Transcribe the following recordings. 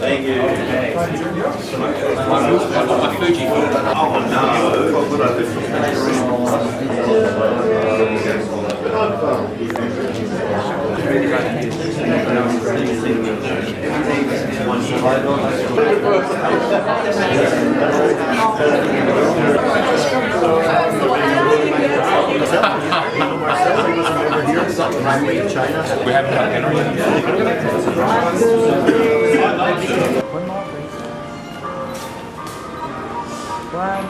Thank you. We haven't had dinner yet. One more, please. One,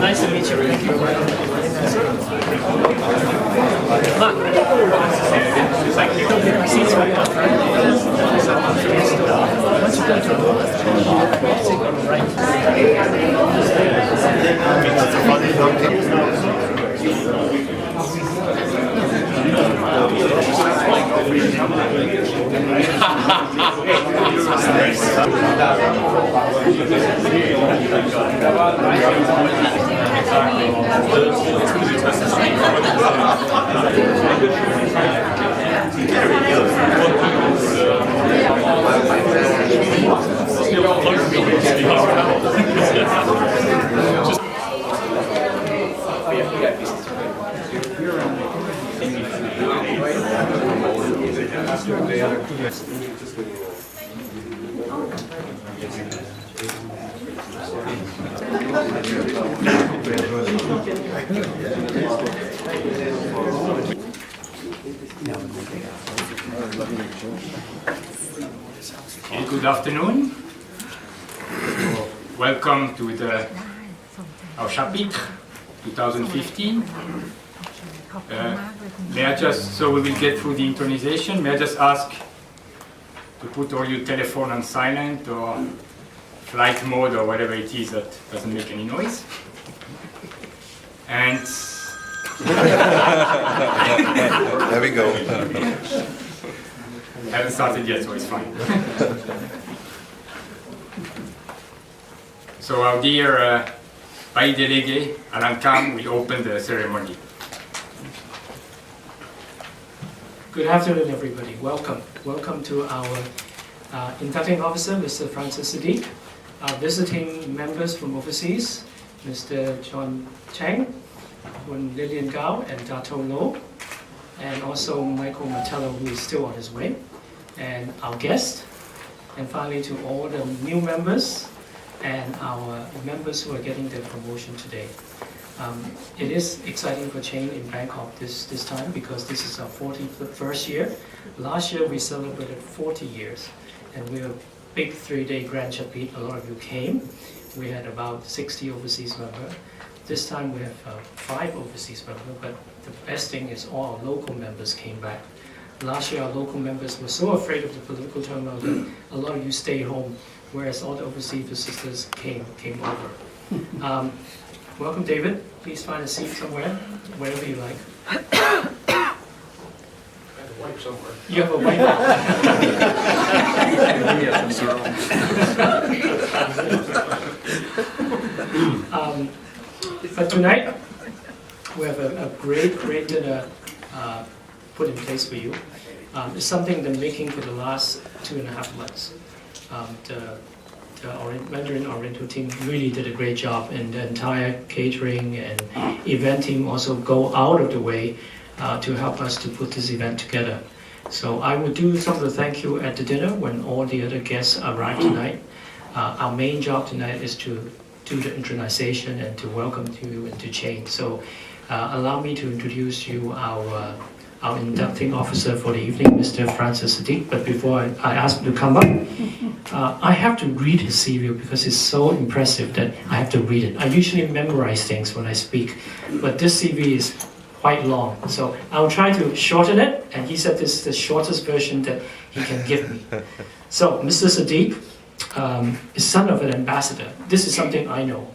nice to meet you. Thank you. Seats right up. Once you go to the take on the right. Good afternoon. Welcome to our Chapitre 2015. May I just, so we will get through the intronization, may I just ask to put all your telephone on silent or flight mode or whatever it is that doesn't make any noise. And there we go. Haven't started yet, so it's fine. So our dear Pays Délégué, Alan Kam, will open the ceremony. Good afternoon, everybody. Welcome. Welcome to our inducting officer, Mr. Francis Sadiq, our visiting members from overseas, Mr. John Chaine, Lillian Gao, and Dato Lo, and also Michael Martello, who is still on his way, and our guest, and finally to all the new members and our members who are getting their promotion today. It is exciting for Chaine in Bangkok this time because this is our 41st year. Last year we celebrated 40 years, and we were a big 3-day grand Chapitre. A lot of you came. We had about 60 overseas members. This time we have 5 overseas members, but the best thing is all our local members came back. Last year our local members were so afraid of the political turmoil that a lot of you stayed home, whereas all the overseas visitors came over. Welcome, David. Please find a seat somewhere, wherever you like. I have a wipe somewhere. You have a wipe. But tonight, we have a great dinner put in place for you. It's something they're making for the last 2.5 months. The Mandarin Oriental team really did a great job, and the entire catering and event team also go out of the way to help us to put this event together. So I will do some of the thank you at the dinner when all the other guests arrive tonight. Our main job tonight is to do the intronization and to welcome you into Chaine. So allow me to introduce you our inducting officer for the evening, Mr. Francis Sadiq. But before I ask him to come up, I have to read his CV because it's so impressive that I have to read it. I usually memorize things when I speak, but this CV is quite long, so I'll try to shorten it, and he said this is the shortest version that he can give me. So, Mr. Sadiq is son of an ambassador. This is something I know.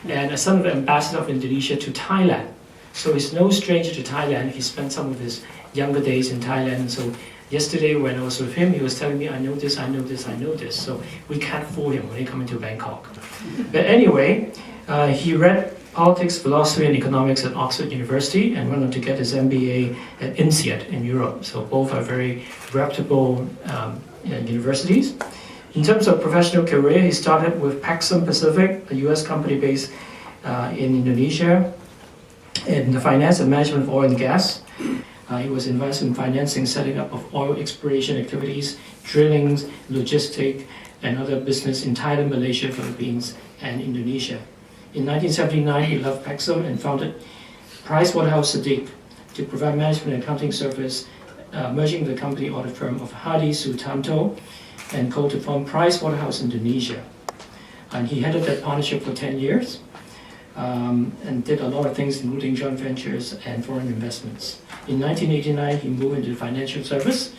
And a son of an ambassador of Indonesia to Thailand. So he's no stranger to Thailand. He spent some of his younger days in Thailand. So yesterday when I was with him, he was telling me, I know this, I know this, I know this. So we can't fool him when he comes into Bangkok. But anyway, he read politics, philosophy, and economics at Oxford University, and went on to get his MBA at INSEAD in Europe. So both are very reputable universities. In terms of professional career, he started with Paxson Pacific, a US company based in Indonesia, in the finance and management of oil and gas. He was involved in financing, setting up of oil exploration activities, drilling, logistics, and other business in Thailand, Malaysia, Philippines, and Indonesia. In 1979, he left Paxson and founded PricewaterhouseCoopers to provide management and accounting service, merging the company or the firm of Hadi Sutanto and Co. to form Pricewaterhouse Indonesia. And he headed that partnership for 10 years and did a lot of things, including joint ventures and foreign investments. In 1989, he moved into financial service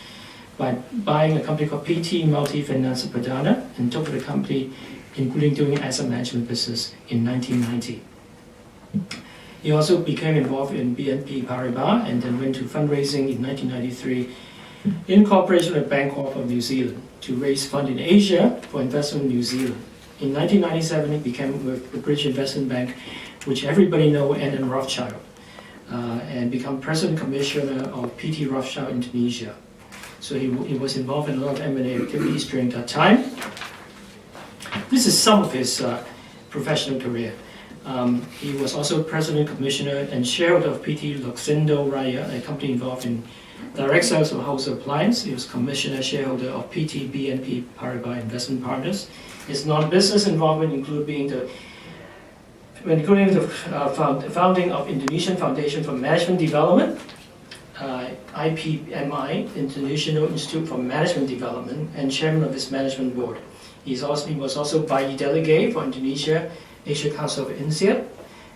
by buying a company called PT Multifaceted Perdana and took over the company, including doing asset management business in 1990. He also became involved in BNP Paribas and then went to fundraising in 1993 in cooperation with Bangkok of New Zealand to raise funds in Asia for investment in New Zealand. In 1997, he became with the British Investment Bank, which everybody knows, N. Rothschild, and become President Commissioner of PT Rothschild Indonesia. So he was involved in a lot of M&A activities during that time. This is some of his professional career. He was also President Commissioner and shareholder of PT Luxindo Raya, a company involved in direct sales of household appliance. He was Commissioner shareholder of PT BNP Paribas Investment Partners. His non-business involvement including the founding of Indonesian Foundation for Management Development, IPMI, International Institute for Management Development, and chairman of its management board. He was also Bayi Delegate for Indonesia, Asia Council of INSEAD,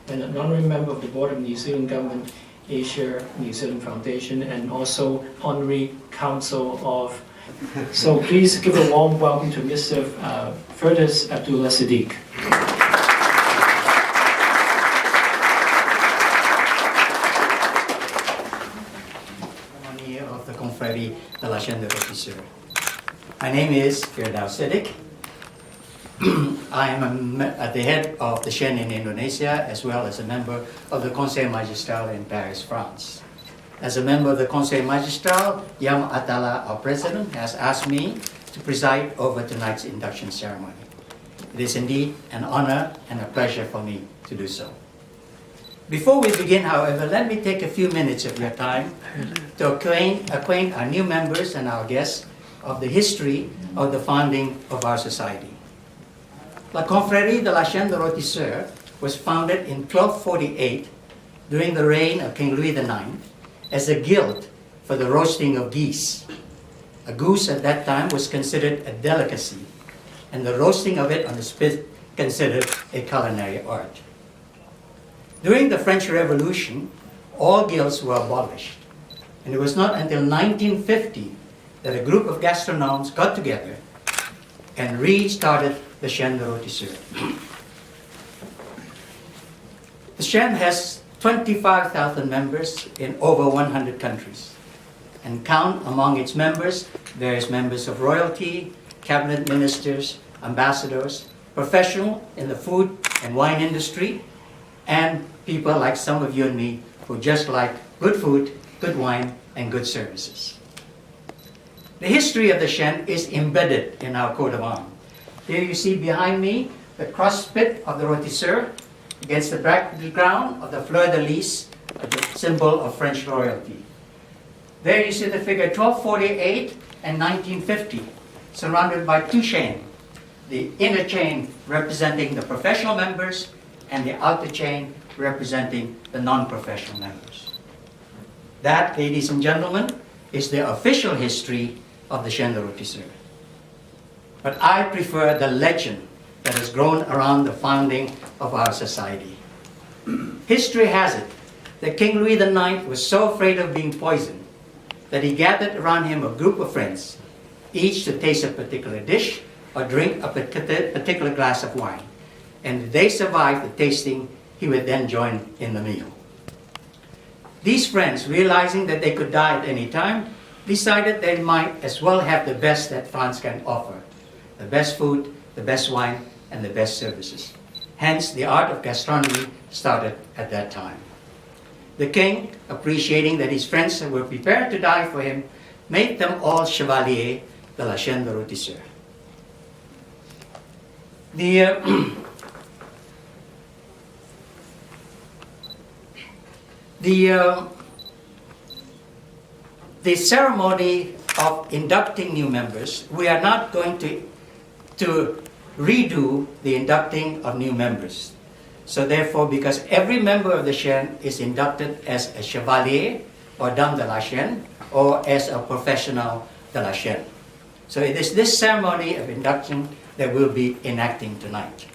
and an honorary member of the board of New Zealand Government Asia New Zealand Foundation, and also honorary council of. So please give a warm welcome to Mr. Firdaus Abdullah Siddiq. Of the Confrérie de la Chaîne de Rôtisseurs. My name is Firdaus Siddiq. I am at the head of the Chaine in Indonesia, as well as a member of the Conseil Magistral in Paris, France. As a member of the Conseil Magistral, Yam Atala, our president, has asked me to preside over tonight's induction ceremony. It is indeed an honor and a pleasure for me to do so. Before we begin, however, let me take a few minutes of your time to acquaint our new members and our guests of the history of the founding of our society. La Confrérie de la Chaîne de Rôtisseurs was founded in 1248 during the reign of King Louis IX as a guild for the roasting of geese. A goose at that time was considered a delicacy, and the roasting of it on the spit considered a culinary art. During the French Revolution, all guilds were abolished, and it was not until 1950 that a group of gastronomes got together and restarted the Chaîne de Rôtisseurs. The Chaîne has 25,000 members in over 100 countries, and count among its members various members of royalty, cabinet ministers, ambassadors, professionals in the food and wine industry, and people like some of you and me who just like good food, good wine, and good services. The history of the Chaîne is embedded in our coat of arms. Here you see behind me the cross spit of the Rôtisseur against the background of the fleur-de-lis, the symbol of French royalty. There you see the figure 1248 and 1950, surrounded by two chains, the inner chain representing the professional members and the outer chain representing the non-professional members. That, ladies and gentlemen, is the official history of the Chaîne de Rôtisseurs. But I prefer the legend that has grown around the founding of our society. History has it that King Louis IX was so afraid of being poisoned that he gathered around him a group of friends, each to taste a particular dish or drink a particular glass of wine. And if they survived the tasting, he would then join in the meal. These friends, realizing that they could die at any time, decided they might as well have the best that France can offer. The best food, the best wine, and the best services. Hence, the art of gastronomy started at that time. The king, appreciating that his friends were prepared to die for him, made them all chevaliers de la Chaîne de Rôtisseurs. The ceremony of inducting new members, we are not going to redo the inducting of new members. So therefore, because every member of the Chaîne is inducted as a chevalier or dame de la Chaîne or as a professional de la Chaîne. So it is this ceremony of induction that we'll be enacting tonight.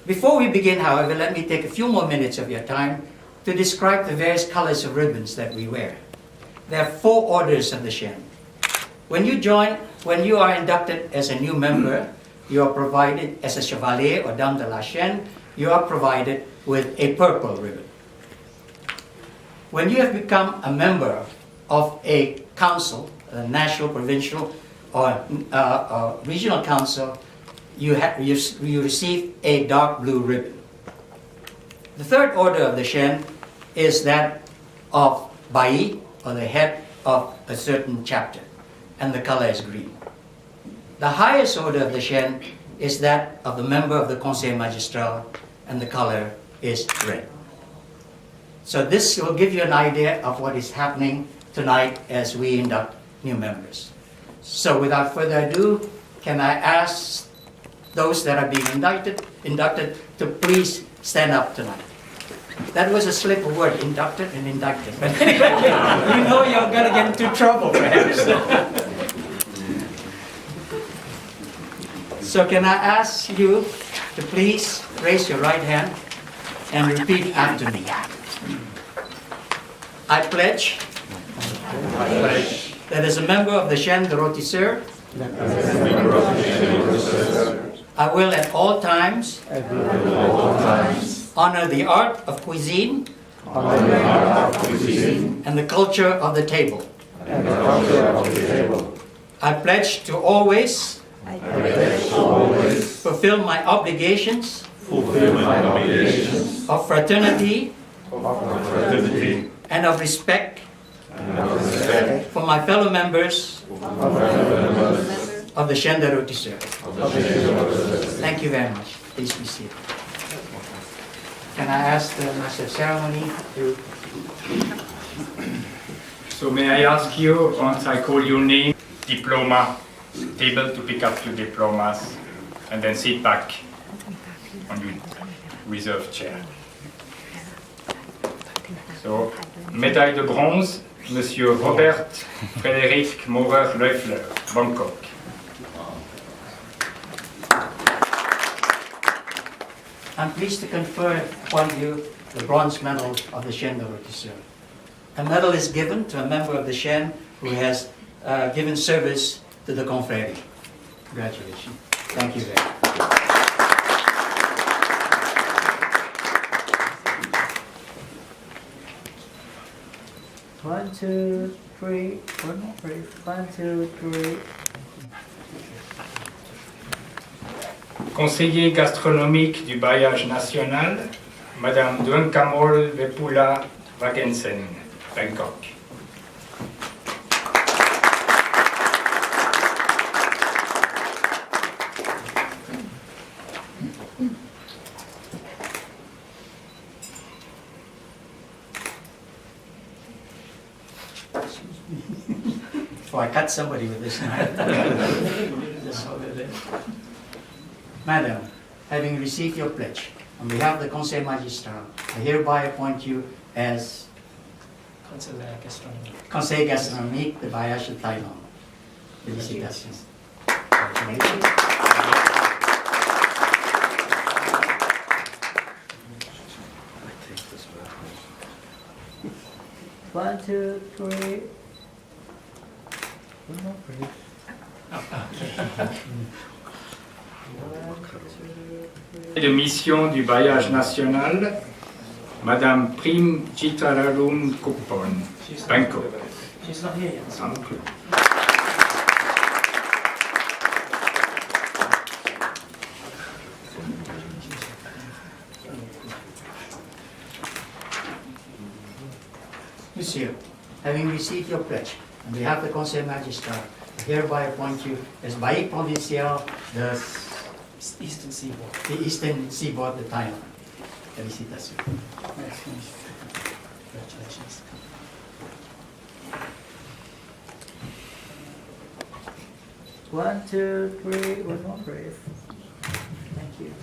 Before we begin, however, let me take a few more minutes of your time to describe the various colors of ribbons that we wear. There are 4 orders of the Chaîne. When you are inducted as a new member, you are provided as a chevalier or dame de la Chaîne, you are provided with a purple ribbon. When you have become a member of a council, a national, provincial, or regional council, you receive a dark blue ribbon. The third order of the Chaîne is that of Bailli, or the head of a certain chapter, and the color is green. The highest order of the Chaîne is that of the member of the Conseil Magistral, and the color is red. So this will give you an idea of what is happening tonight as we induct new members. So without further ado, can I ask those that are being inducted to please stand up tonight. That was a slip of word, inducted and indicted. But anyway, you know you're going to get into trouble, perhaps. So can I ask you to please raise your right hand and repeat after me. I pledge that as a member of the Chaîne de Rôtisseurs, I will at all times honor the art of cuisine and the culture of the table. I pledge to always fulfill my obligations of fraternity and of respect for my fellow members of the Chaîne de Rôtisseurs. Thank you very much. Please be seated. Can I ask the Master of Ceremony to... So may I ask you, once I call your name, diploma, table to pick up your diplomas, and then sit back on your reserved chair. So, médaille de bronze, Monsieur Robert Frédéric Maurer-Leufler, Bangkok. I'm pleased to confer upon you the bronze medal of the Chaîne de Rôtisseurs. A medal is given to a member of the Chaîne who has given service to the confrérie. Congratulations. Thank you very much. One, two, three. One more, please. 1, 2, 3. Conseiller gastronomique du bailliage national, Madame Duenkamol Vepula Wagensen, Bangkok. Oh, I cut somebody with this knife. Madam, having received your pledge, on behalf of the Conseil Magistral, I hereby appoint you as Conseil gastronomique de Bailliage de Thailand. Félicitations. Congratulations. 1, 2, 3. One more, please. De mission du bailliage national, Madame Prim Chitararum Kupon, Bangkok. She's not here yet. Monsieur, having received your pledge, on behalf of the Conseil Magistral, I hereby appoint you as Baik Provincial the Eastern Seaboard. Eastern Seaboard of Thailand. Félicitations. Congratulations. One, two, three, one more brave. Thank you.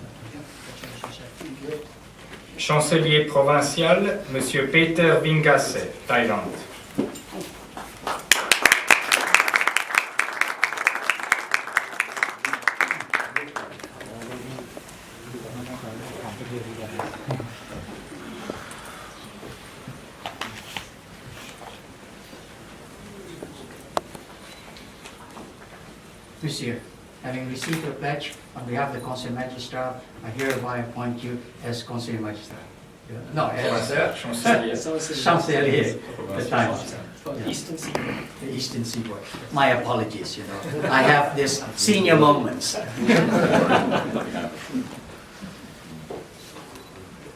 Congratulations. Chancelier provincial, Monsieur Peter Vingasse, Thaïlande. Monsieur, having received your pledge, on behalf of the Conseil Magistral, I hereby appoint you as Conseil Magistral. No, as Chancelier. Chancelier of Thailand. For the Eastern Seaboard. The Eastern Seaboard. My apologies, you know. I have this senior moments.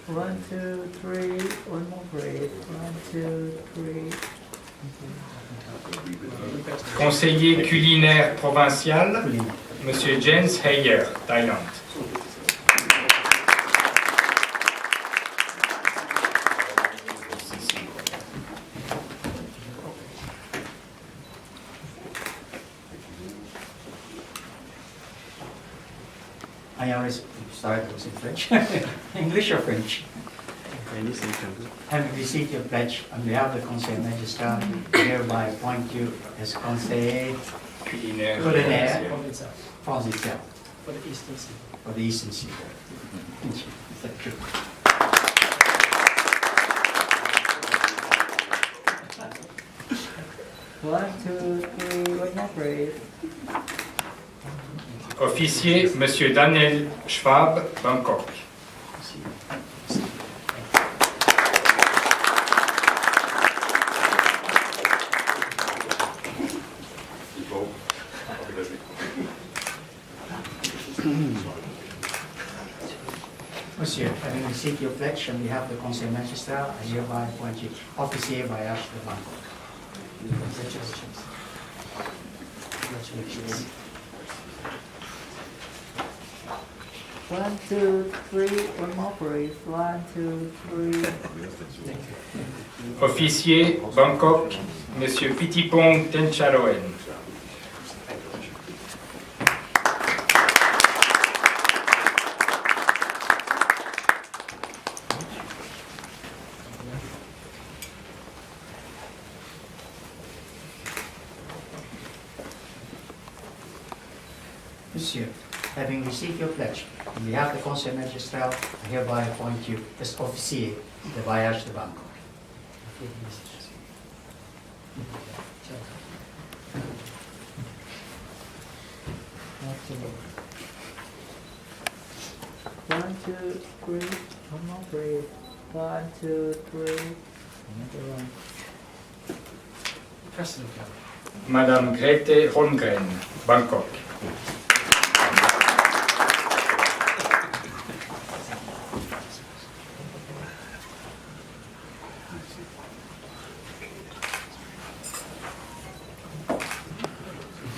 One, two, three, one more break. One, two, three. Conseiller culinaire provincial, Monsieur Jens Heyer, Thaïlande. I always started was in French. English or French? Having received your pledge, on behalf of the Conseil Magistral, I hereby appoint you as Conseiller Culinaire. Culinaire. Provincial. Provincial For the Eastern Seaboard. for the Eastern Seaboard. Thank you. One, two, three, one more brave. Officier, Monsieur Daniel Schwab, Bangkok. Monsieur, having received your pledge on behalf of the Conseil Magistral, I hereby appoint you officier voyage de Bangkok. Congratulations. Congratulations. One, two, three, one more brave. One, two, three. Officier, Bangkok, Monsieur Pitipong Tencharoen. Monsieur, having received your pledge, on behalf of the Conseil Magistral, I hereby appoint you as officier de voyage de Bangkok. One, two, three, one more brave. One, two, three, another one. President Gallery. Madame Grete Holmgren, Bangkok.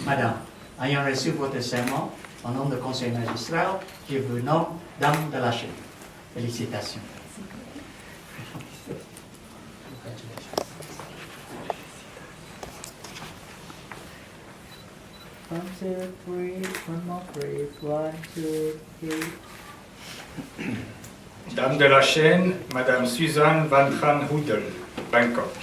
Madame, ayant reçu votre serment, au nom du Conseil Magistral, je vous nomme Dame de la Chaîne. Félicitations. One, two, three, one more brave. One, two, three. Dame de la Chaîne, Madame Suzanne Van Tran Hoedel, Bangkok.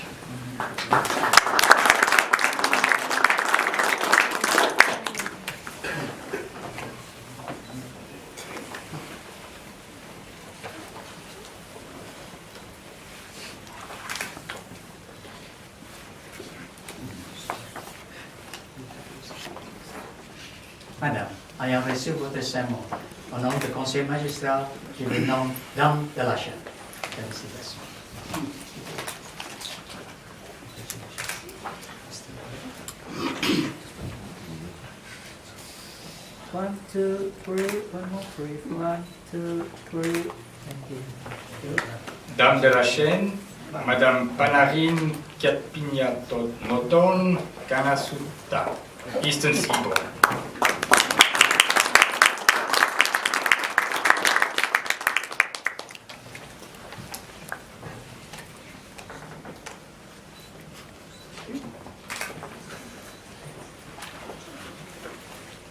Madame, ayant reçu votre serment, au nom du Conseil Magistral, je vous nomme Dame de la Chaîne. Félicitations. One, two, three, one more brave. One, two, three. Thank you. Dame de la Chaîne, Madame Panarin Katpinyatonoton Kanasutta, Eastern Seaboard.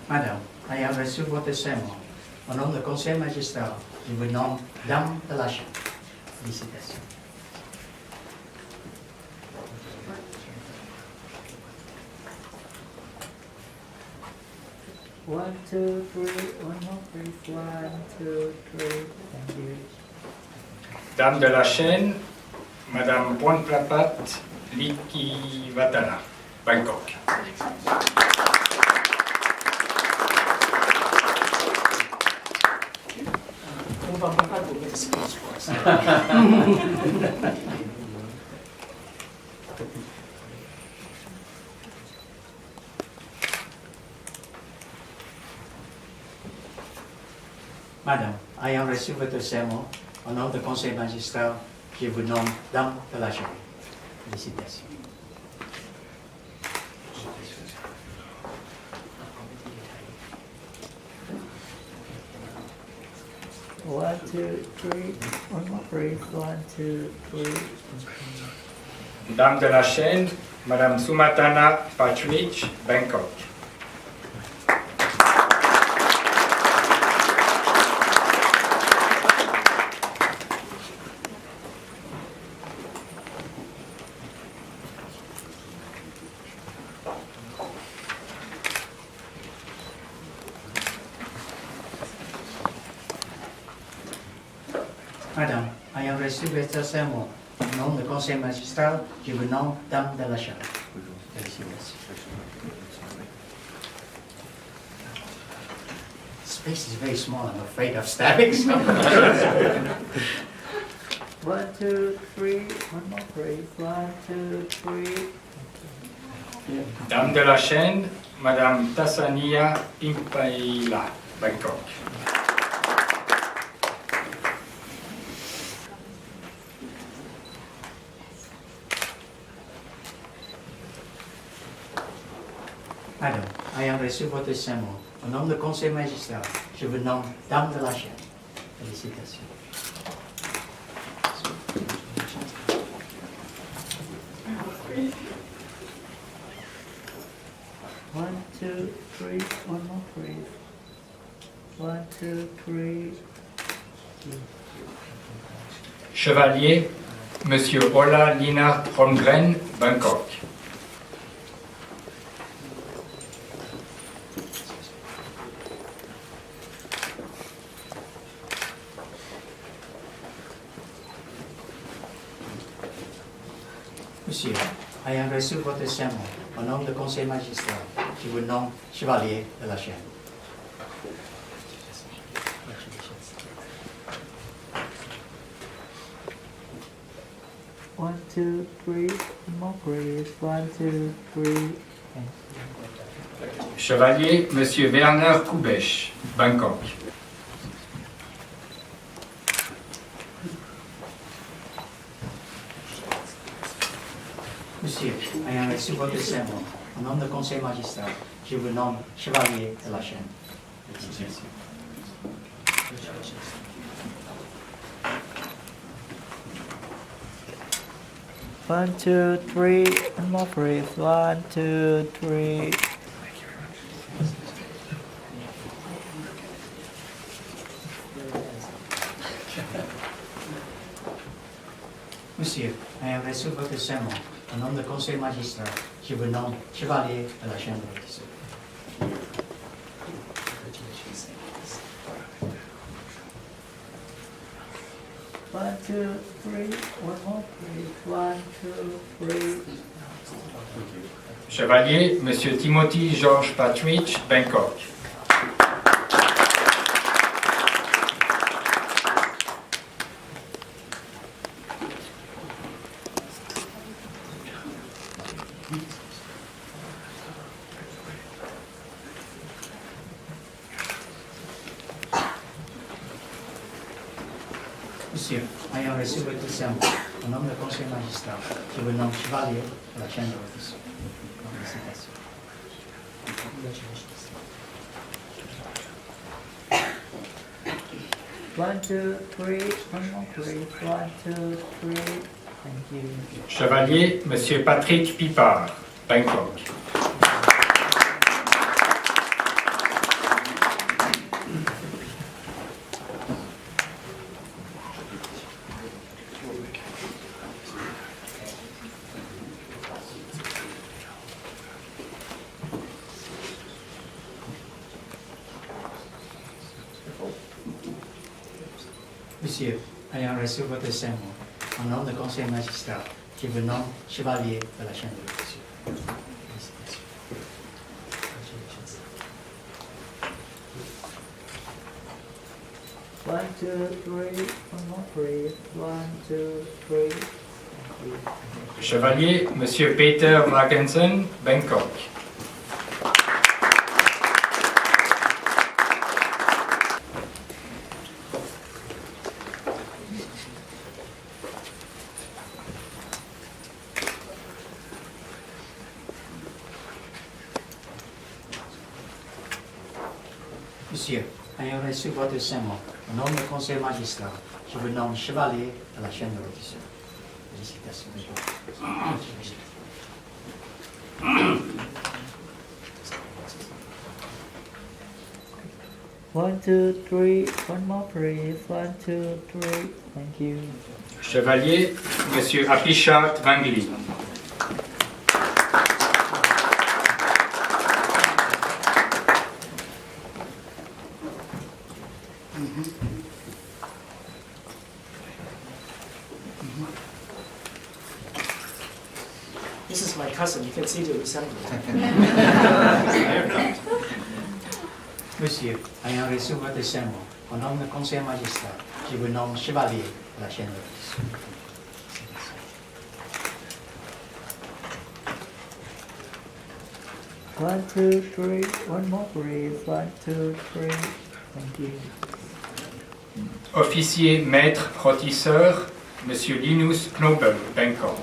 Madame, I have reçu votre serment. Au nom du conseil magistral, je vous nomme Dame de la Chaîne. Félicitations. One, two, three, one more please. 1, 2, 3, thank you. Dame de la Chaîne, Madame Ponplapat Likivatana, Bangkok. will make a speech for us. Madame, ayant reçu votre serment, au nom du conseil magistral, je vous nomme Dame de la Chaîne. Félicitations. One, two, three. One more please. 1, 2, 3. Dame de la Chaîne, Madame Sumatana Patrick, Bangkok. Madame, ayant reçu votre serment, au nom du conseil magistral, je vous nomme Dame de la Chaîne. Félicitations. Space is very small, I'm afraid of stabbing someone. 1, 2, 3. One more please. 1, 2, 3. Dame de la Chaîne, Madame Tassania Pimpaila, Bangkok. Madame, ayant reçu votre serment, au nom du conseil magistral, je vous nomme Dame de la Chaîne. Félicitations. One, 2, 3. One more please. 1, 2, 3. Chevalier, Monsieur Ola Lina Holmgren, Bangkok. Monsieur, ayant reçu votre serment, au nom du conseil magistral, je vous nomme Chevalier de la Chaîne. One, 2, 3. One more please. 1, 2, 3. Thank you. Chevalier, Monsieur Werner Kubesch, Bangkok. Monsieur, ayant reçu votre serment, au nom du conseil magistral, je vous nomme Chevalier de la Chaîne. Félicitations. One, 2, 3. One more please. 1, 2, 3. Monsieur, ayant reçu votre serment, au nom du conseil magistral, je vous nomme Chevalier de la Chaîne de Rôtisseurs. One, 2, 3. One more please. 1, 2, 3. Chevalier, Monsieur Timothy George Patrick, Bangkok. Monsieur, ayant reçu votre serment, au nom du conseil magistral, je vous nomme chevalier de la chaîne de Rôtisseurs. Félicitations. One, two, three, one more please. One, two, three. Thank you. Chevalier, Monsieur Patrick Pipard, Bangkok. Monsieur, ayant reçu votre serment, au nom du conseil magistral, je vous nomme chevalier de la chaîne de Rôtisseurs. Félicitations. One, two, three, one more please. One, two, three. Thank you. Chevalier, Monsieur Peter Wagensen, Bangkok. Monsieur, ayant reçu votre serment, au nom du conseil magistral, je vous nomme chevalier de la chaîne de Rôtisseurs. Félicitations. One, two, three, one more please. One, two, three. Thank you. Chevalier, Monsieur Apichat Wangli. This is my cousin. You can see the resemblance. Monsieur, ayant reçu votre serment, au nom du conseil magistral, je vous nomme chevalier de la chaîne de Rôtisseurs. One, two, three, one more please. One, two, three. Thank you. Officier maître rôtisseur, Monsieur Linus Knobel, Bangkok.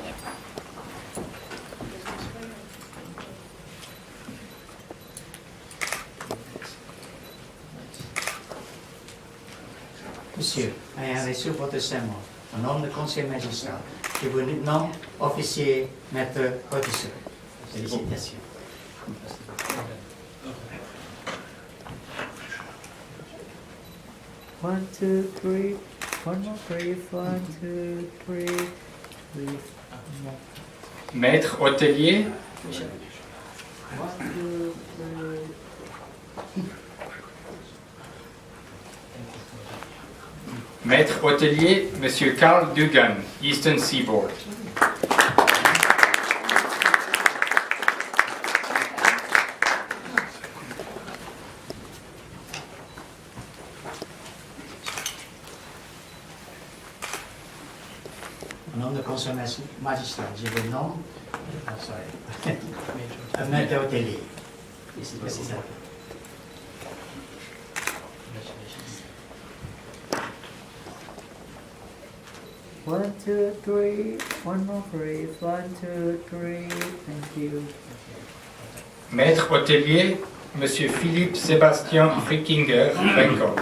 Monsieur, ayant reçu votre serment, au nom du conseil magistral, je vous nomme officier maître rôtisseur. Félicitations. One, two, three, one more please. One, two, three. Please. One more. Maître hôtelier, One, two, three. Maître hôtelier, Monsieur Carl Dugan, Eastern Seaboard. Au nom du conseil magistral, je vous nomme un maître hôtelier. Félicitations. One, two, three, one more please. One, two, three. Thank you. Maître hôtelier, Monsieur Philippe Sébastien Frickinger, Bangkok.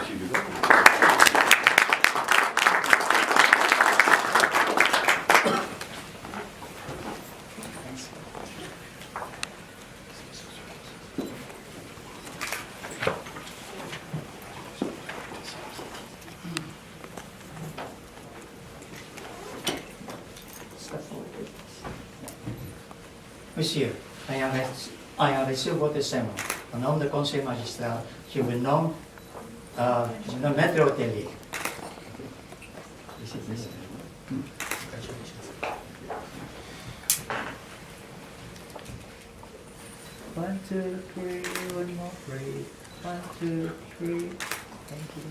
Monsieur, ayant reçu votre serment, au nom du conseil magistral, je vous nomme un maître hôtelier. One, two, three, one more please. One, two, three. Thank you.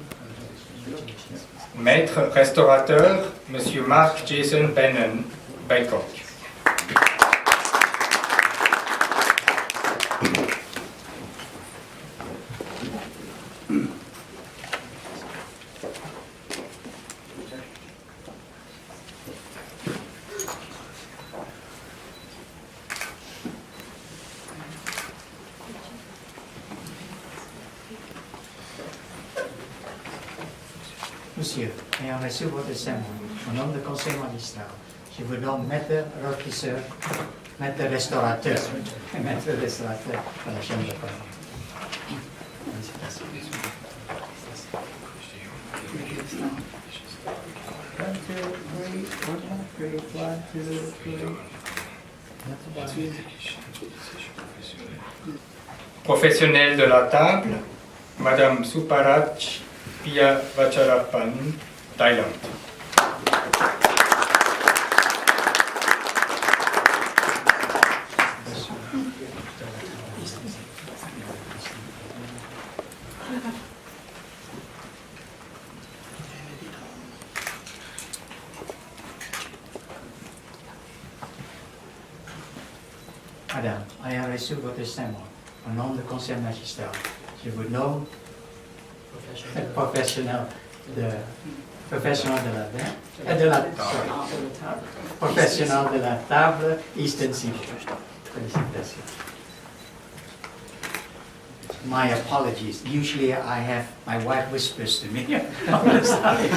Maître restaurateur, Monsieur Mark Jason Bannon, Bangkok. Monsieur, ayant reçu votre serment, au nom du conseil magistral, je vous nomme maître rôtisseur, maître restaurateur et maître restaurateur de la chaîne de Ballroom. Félicitations. 1, 2, 3, 1 more breathe, 1, 2, 3. That's about it. Professionnel de la table, Madame Suparaj Pia Vacharapan, Thaïlande. Madame, ayant reçu votre serment, au nom du conseil magistral, je vous nomme professionnel de professionnel de la table Eastern Seafood. Félicitations. My apologies. Usually I have, my wife whispers to me. I'm sorry.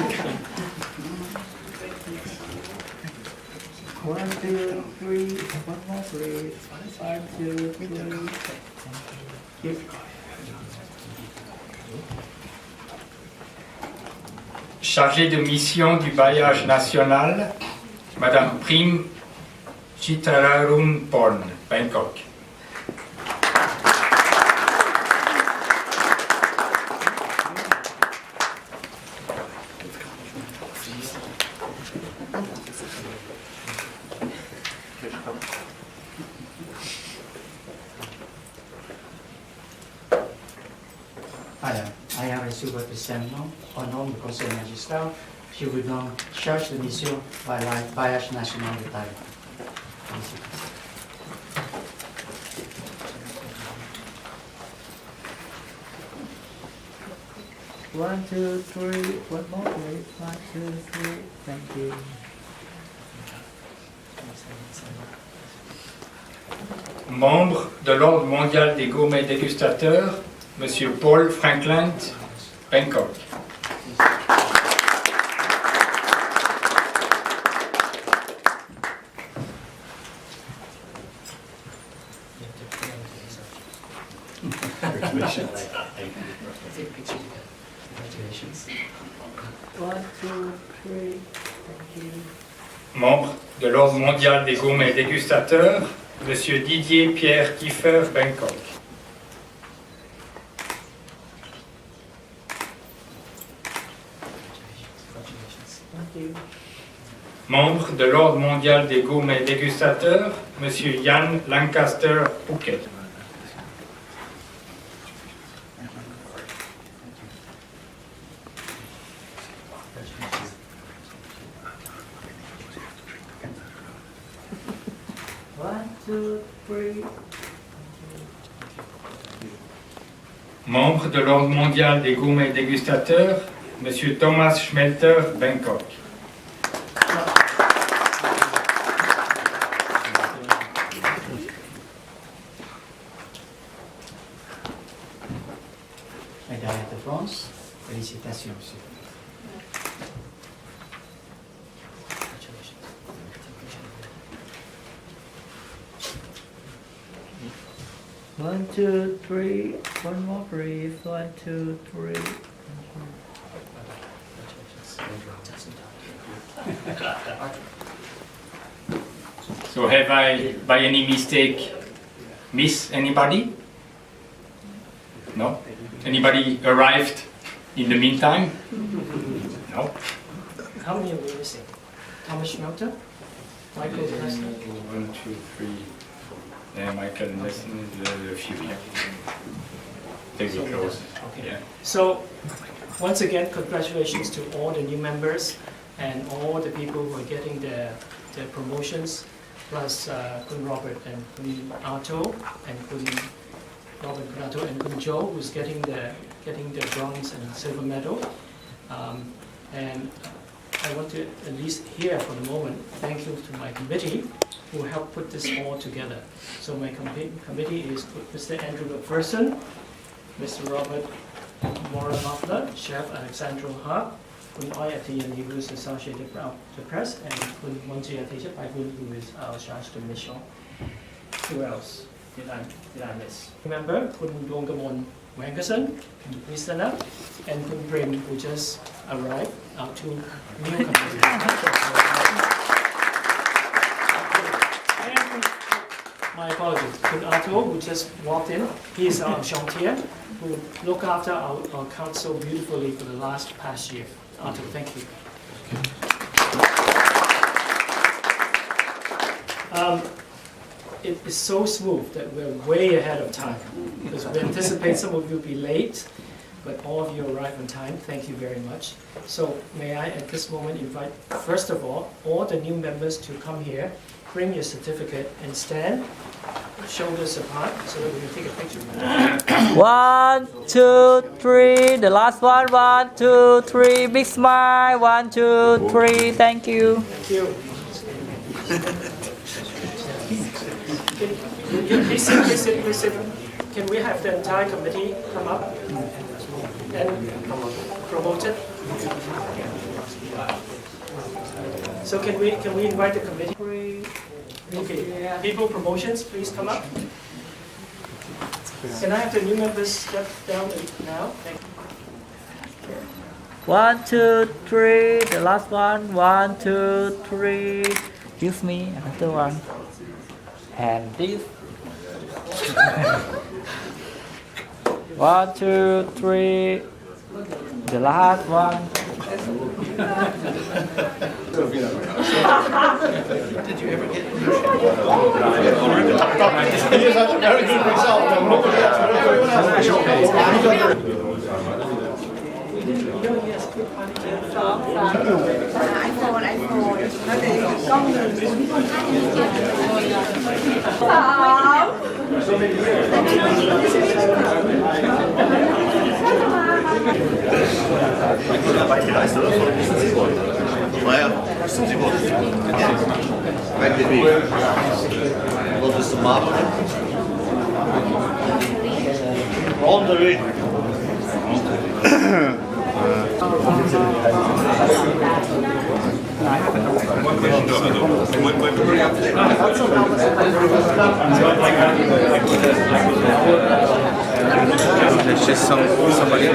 1, 2, 3, 1 more breathe, 1, 2, 3. Chargée de mission du bailliage national, Madame Prime Chitararumporn, Bangkok. Madame, ayant reçu votre serment, au nom du conseil magistral, je vous nomme charge de mission par le bailliage national de Thaïlande. Félicitations. One, two, three, one more breathe, 1, 2, 3. Thank you. Membre de l'Ordre mondial des gourmets dégustateurs, Monsieur Paul Franklin, Bangkok. One, two, three. Thank you. Membre de l'Ordre mondial des gourmets dégustateurs, Monsieur Didier Pierre Kiefer, Bangkok. Thank you. Membre de l'Ordre mondial des gourmets dégustateurs, Monsieur Yann Lancaster, Phuket. One, two, three. Membre de l'Ordre mondial des gourmets dégustateurs, Monsieur Thomas Schmelter, Bangkok. Médaille de France, félicitations, monsieur. One, two, three. One more breathe, 1, 2, 3. So have I, by any mistake, missed anybody? No? Anybody arrived in the meantime? No? How many are we missing? Thomas Schmelter? Michael Leslie? 1, 2, 3. Yeah, Michael Nelson is a few. Yeah. Take it close. Okay. Yeah. So, once again, congratulations to all the new members and all the people who are getting their promotions, plus Kun Robert and Kun Arto and Kun Robert Kun Arto and Kun Joe, who's getting the bronze and silver medal. And I want to at least here for the moment thank you to my committee who helped put this all together. So my committee is Mr. Andrew McPherson, Mr. Robert Moranofler, Chef Alexandro Ha, คุณอ้อยอัธยัน who is Associated Press and คุณมนตรีอัธยชัยกุล who is our charge de mission. Who else did I miss? Remember คุณดวงกมลแหวงกระสัน please stand up, and คุณ Prim who just arrived, our two newcomers. My apologies. Kun Arthur, who just walked in, he is our chantier, who looked after our council beautifully for the past year. Arthur, thank you. It is so smooth that we're way ahead of time, because we anticipate some of you will be late, but all of you arrived on time. Thank you very much. So may I at this moment invite, first of all the new members to come here, bring your certificate and stand shoulders apart so that we can take a picture. 1, 2, 3. The last one. 1, 2, 3. Big smile. 1, 2, 3. Thank you. Thank you. Please sit. Can we have the entire committee come up and promote it? So can we invite the committee? Okay, people promotions, please come up. Can I have the new members step down now? Thank you. 1, 2, 3. The last one. 1, 2, 3. Give me another one. And this. 1, 2, 3. The last one. Did you ever get Very good result. Where did we? Well, just a marble. On the ring. There's just somebody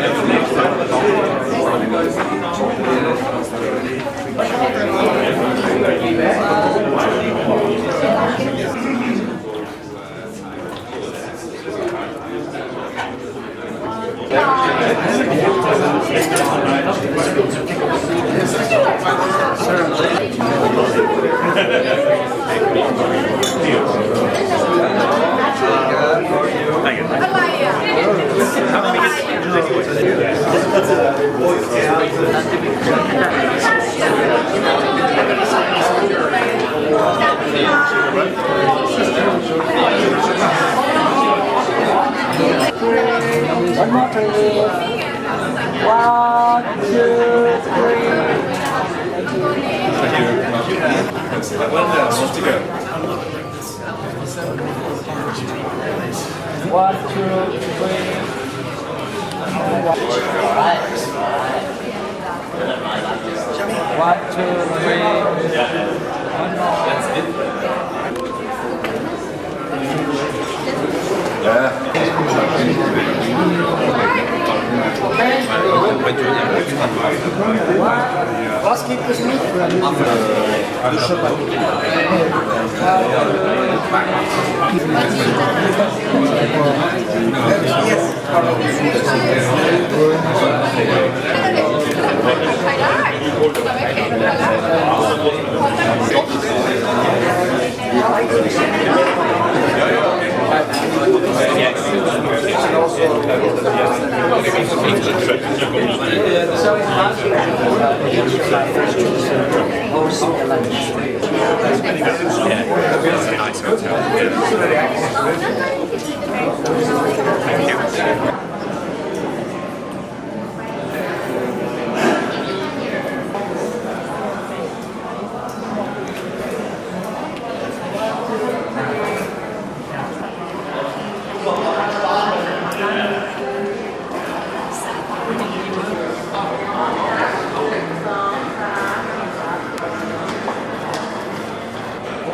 One more please. 1, 2, 3. 1, 2, 3. One, two, three. One Was gibt es nicht?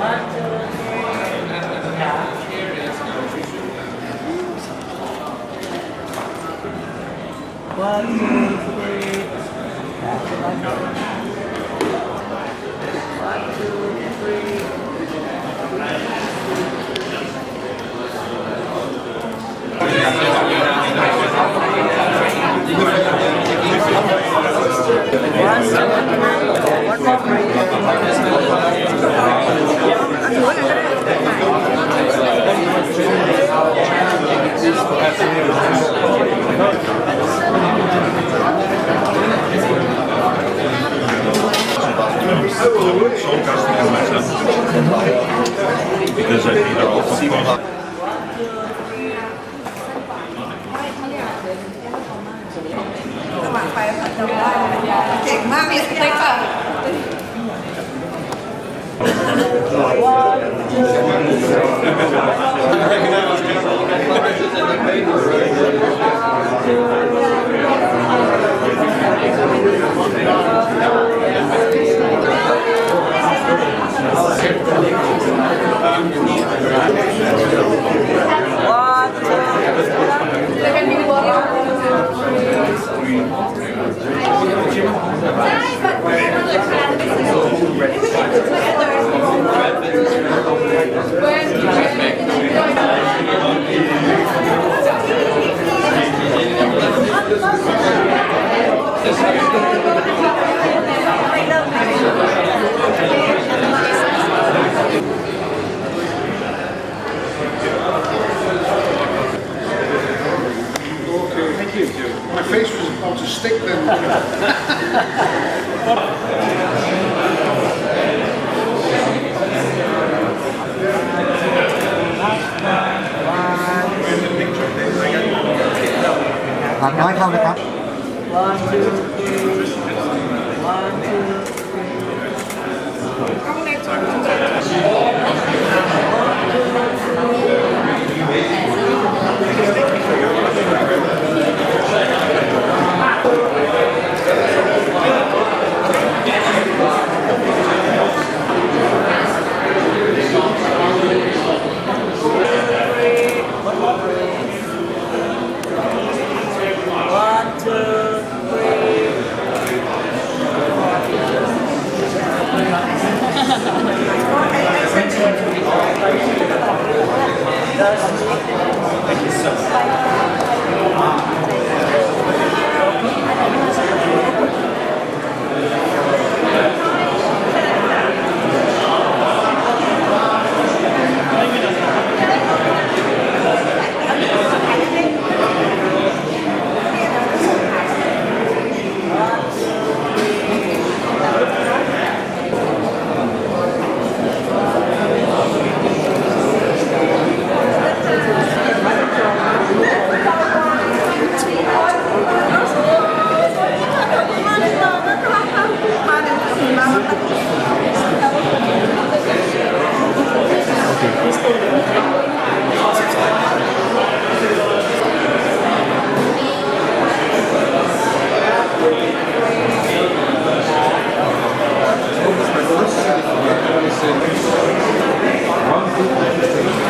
One, two, three. One, two, three. One more, Because they're all simple. สมัครไปค่ะแต่ว่าเก่งมากเลยค่ะ My face was about to stick then. Làm nói không được không? One, two, three. One, two,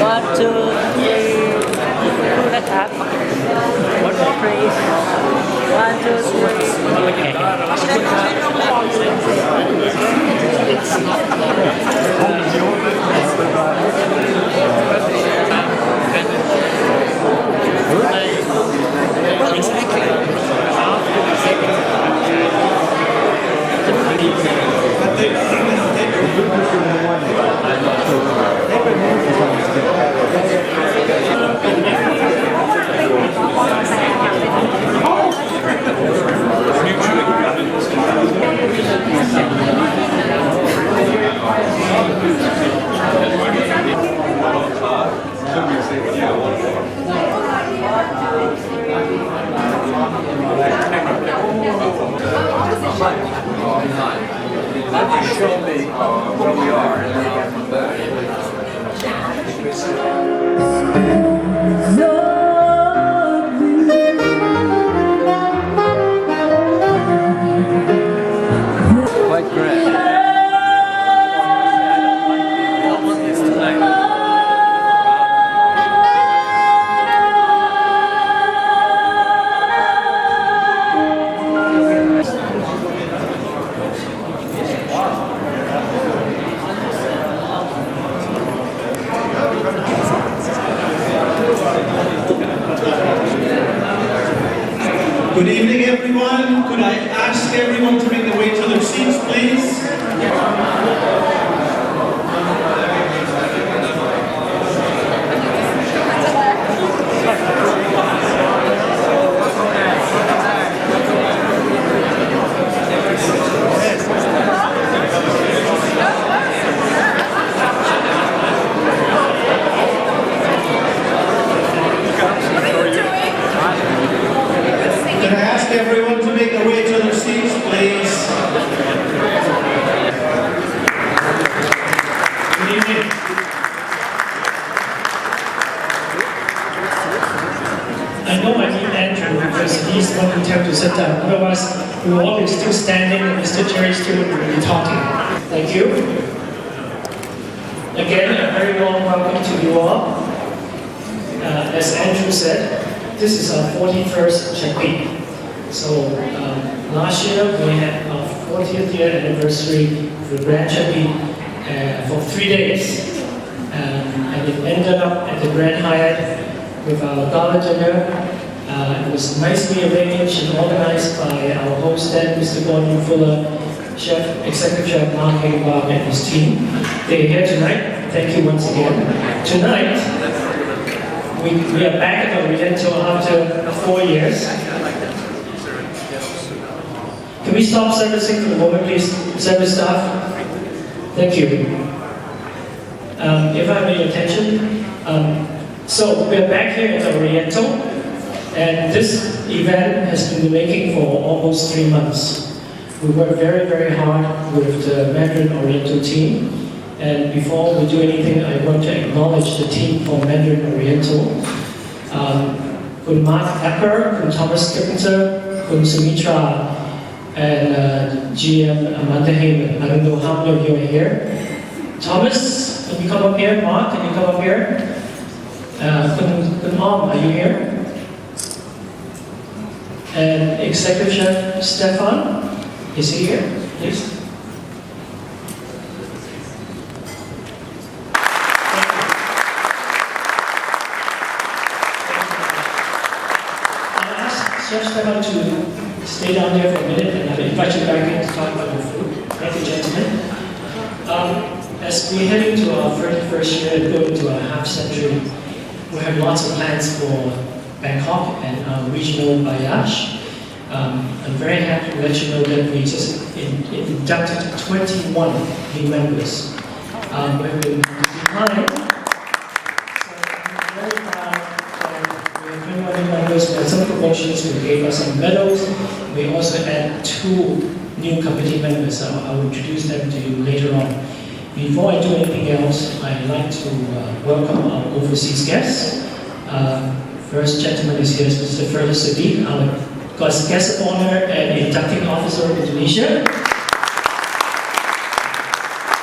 One, two, three. นะครับ One more please. One, two, three. sit down. Otherwise, we will all be still standing and Mr. Terry Stewart will be talking. Thank you. Again, a very warm welcome to you all. As Andrew said, this is our 41st Chapitre. So last year we had our 40th year anniversary of the Grand Chapitre for 3 days. And it ended up at the Grand Hyatt with our gala dinner. It was nicely arranged and organized by our host then, Mr. Gordon Fuller, Executive Chef Mark Hagenbach and his team. They're here tonight. Thank you once again. Tonight, we are back at Oriental after 4 years. Can we stop servicing for a moment, please? Service staff? Thank you. If I have your attention. So, we're back here at Oriental, and this event has been in the making for almost 3 months. We worked very, very hard with the Mandarin Oriental team. And before we do anything, I want to acknowledge the team from Mandarin Oriental. Kun Mark Epper, Kun Thomas Carpenter, Kun Sumitra, and GM Amanda Heyman. I don't know how many of you are here. Thomas, can you come up here? Mark, can you come up here? Kun Om, are you here? And Executive Chef Stefan, is he here? Please. Chef Stefan to stay down there for a minute, and I'll invite you back in to talk about your food. Thank you, gentlemen. As we head into our 31st year and go into our half century, we have lots of plans for Bangkok and our regional voyage. I'm very happy to let you know that we just inducted 21 new members. We have been behind. Members, we had some promotions, we gave us some medals. We also had 2 new committee members. I will introduce them to you later on. Before I do anything else, I'd like to welcome our overseas guests. First gentleman is here, Mr. Ferdi Sadiq, our guest of honor and inducting officer of Indonesia.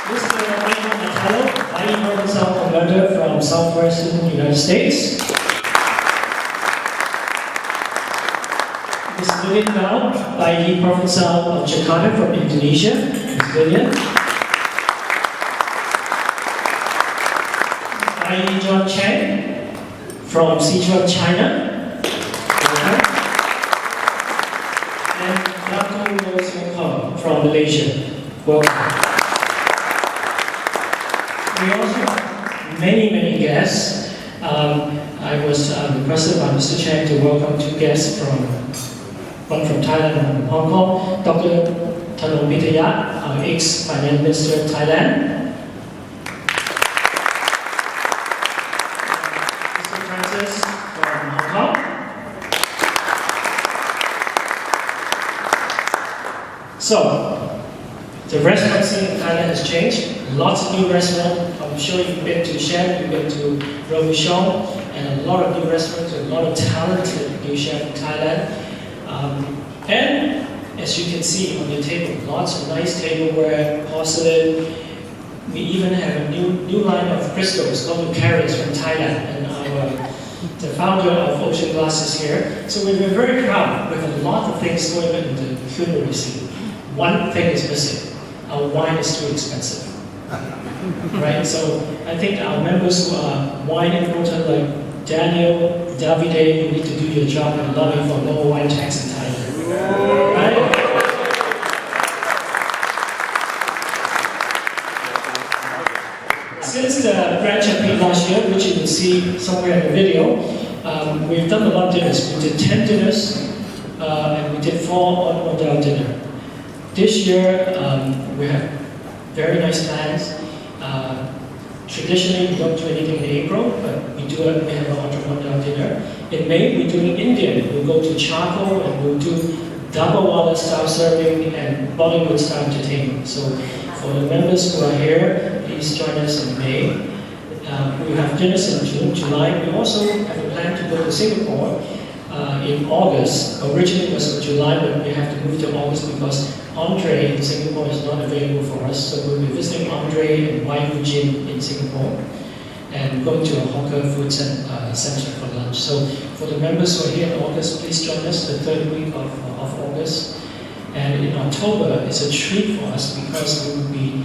Mr. Michael Natallo, Mighty Provincial Commander from Southwestern United States. Ms. Lilian Gao, Bayi Provincial of Jakarta from Indonesia. Ms. Lilian. Bayi John Chaine from Sichuan, China. And Dr. Rose Hong from Malaysia. Welcome. We also have many guests. I was requested by Mr. Chaine to welcome 2 guests one from Thailand and one from Hong Kong, Dr. Thanom Pitayat, our ex-Finance Minister of Thailand. Mr. Francis from Hong Kong. So, the restaurant scene in Thailand has changed. Lots of new restaurants. I'm sure you've been to Chaine, you've been to Rôtisseurs, and a lot of new restaurants, a lot of talented new chefs in Thailand. And as you can see on the table, lots of nice tableware, porcelain. We even have a new line of crystals called carrots from Thailand, and the founder of Ocean Glass is here. So we've been very proud with a lot of things going on in the culinary scene. One thing is missing: our wine is too expensive. Right? So I think our members who are wine importers like Daniel, Davide, you need to do your job and lobby for lower wine tax in Thailand. Right? Since the Grand Chapitre last year, which you can see somewhere in the video, we've done a lot of dinners. We did 10 dinners, and we did 4 on-order dinner. This year, we have very nice plans. Traditionally, we don't do anything in April, but we have an on-order dinner. In May, we're doing Indian. We'll go to Chaco and we'll do double water style serving and Bollywood style entertainment. So for the members who are here, please join us in May. We have dinners in June, July. We also have a plan to go to Singapore in August. Originally it was July, but we have to move to August because Andre in Singapore is not available for us. So we'll be visiting Andre and Wai Jin in Singapore and going to a hawker food center for lunch. So for the members who are here in August, please join us the third week of August. And in October, it's a treat for us because we will be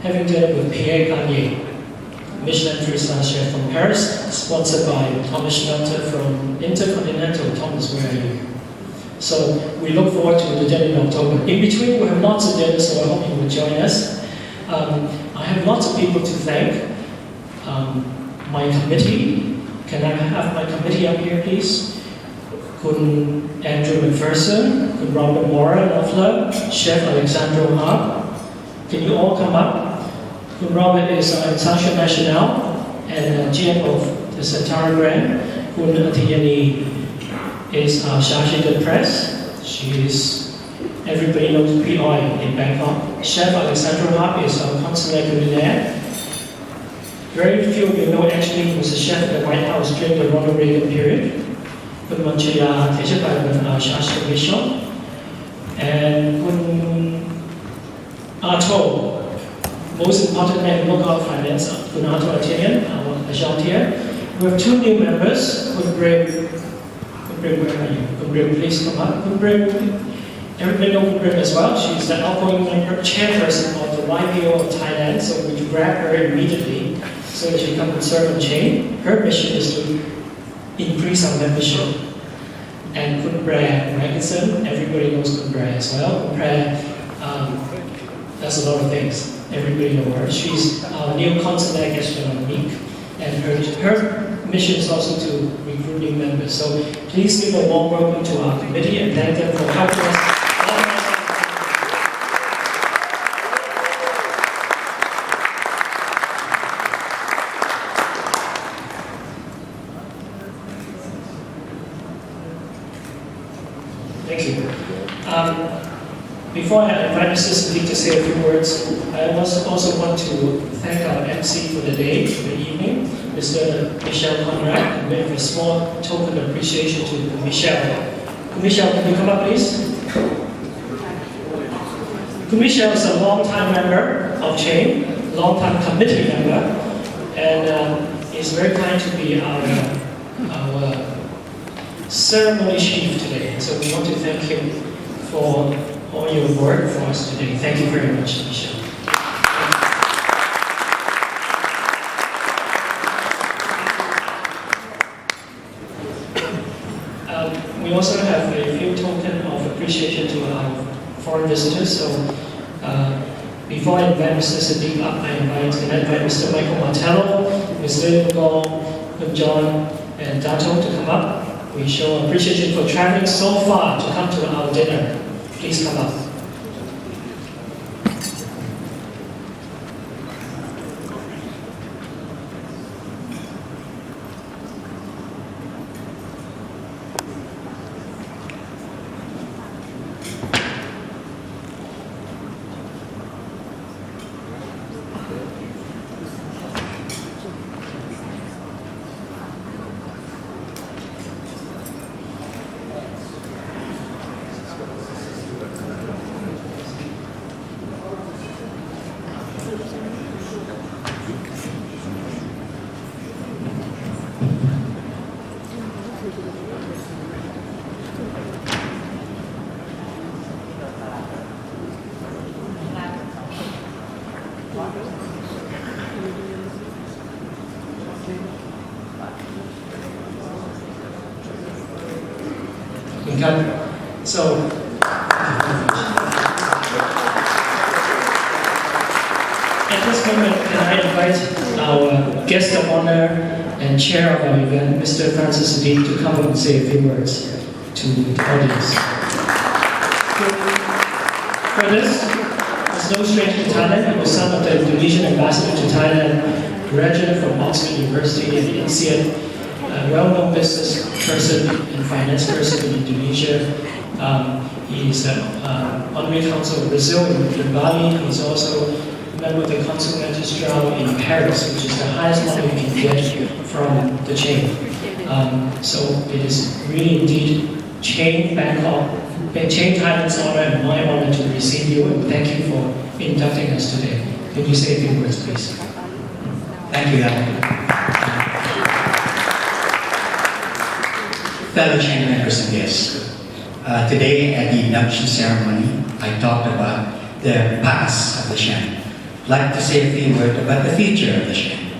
having dinner with Pierre Garnier, Michelin 3-star chef from Paris, sponsored by Thomas Schmelter from Intercontinental. Thomas, where are you? So we look forward to the dinner in October. In between, we have lots of dinners, so I hope you will join us. I have lots of people to thank. My committee, can I have my committee up here, please? Kun Andrew McPherson, Kun Robert Moran Loeffler, Chef Alexandro Hart. Can you all come up? Kun Robert is our International National and GM of the Centara Grand. Kun Atiyani is our Chargé de Presse. She is, everybody knows PI in Bangkok. Chef Alexandro Hart is our Consulate Culinaire. Very few of you know actually he was a chef at the White House during the Ronald Reagan period. Kun Manchaya Tejapai, our Charge de Mission. And Kun Arto, most important man in local finance, Kun Arto Atinian, our Agentier. We have two new members. Kun Brim, where are you? Kun Brim, please come up. Kun Brim, everybody knows Kun Brim as well. She's the outgoing member, chairperson of the YPO of Thailand, so we grab her immediately so that she can come and serve on Chaine. Her mission is to increase our membership. And Kun Bra Magnuson, everybody knows Kun Bra as well. Kun Bra does a lot of things. Everybody knows her. She's our new consulate gastronomic, and her mission is also to recruit new members. So please give a warm welcome to our committee and thank them for helping us. Thank you. Before I invite Mr. Sadiq to say a few words, I also want to thank our MC for the day, for the evening, Mr. Michel Conrad, and make a small token of appreciation to Michel. Michel, can you come up, please? Michel is a long-time member of Chaine, long-time committee member, and is very kind to be our ceremony chief today. So we want to thank him for all your work for us today. Thank you very much, Michel. We also have a few token of appreciation to our foreign visitors. So before I invite Mr. Sadiq up, I invite Mr. Michael Martello, Ms. Lynn Gong, John, and Dato to come up. We show appreciation for traveling so far to come to our dinner. Please come up. So, at this moment, can I invite our guest of honor and chair of our event, Mr. Francis Sadiq, to come up and say a few words to the audience. Curtis is no stranger to Thailand. He was son of the Indonesian ambassador to Thailand, graduate from Oxford University and INSEAD, a well-known business person and finance person in Indonesia. He's an honorary consul of Brazil in Bali. He's also member of the Consul Magistral in Paris, which is the highest level you can get from the Chaine. So it is really indeed Chaine Bangkok, Chaine Thailand's honor and my honor to receive you, and thank you for inducting us today. Can you say a few words, please? Thank you, Alan. Fellow Chaine members and guests, today at the induction ceremony, I talked about the past of the Chaine. I'd like to say a few words about the future of the Chaine.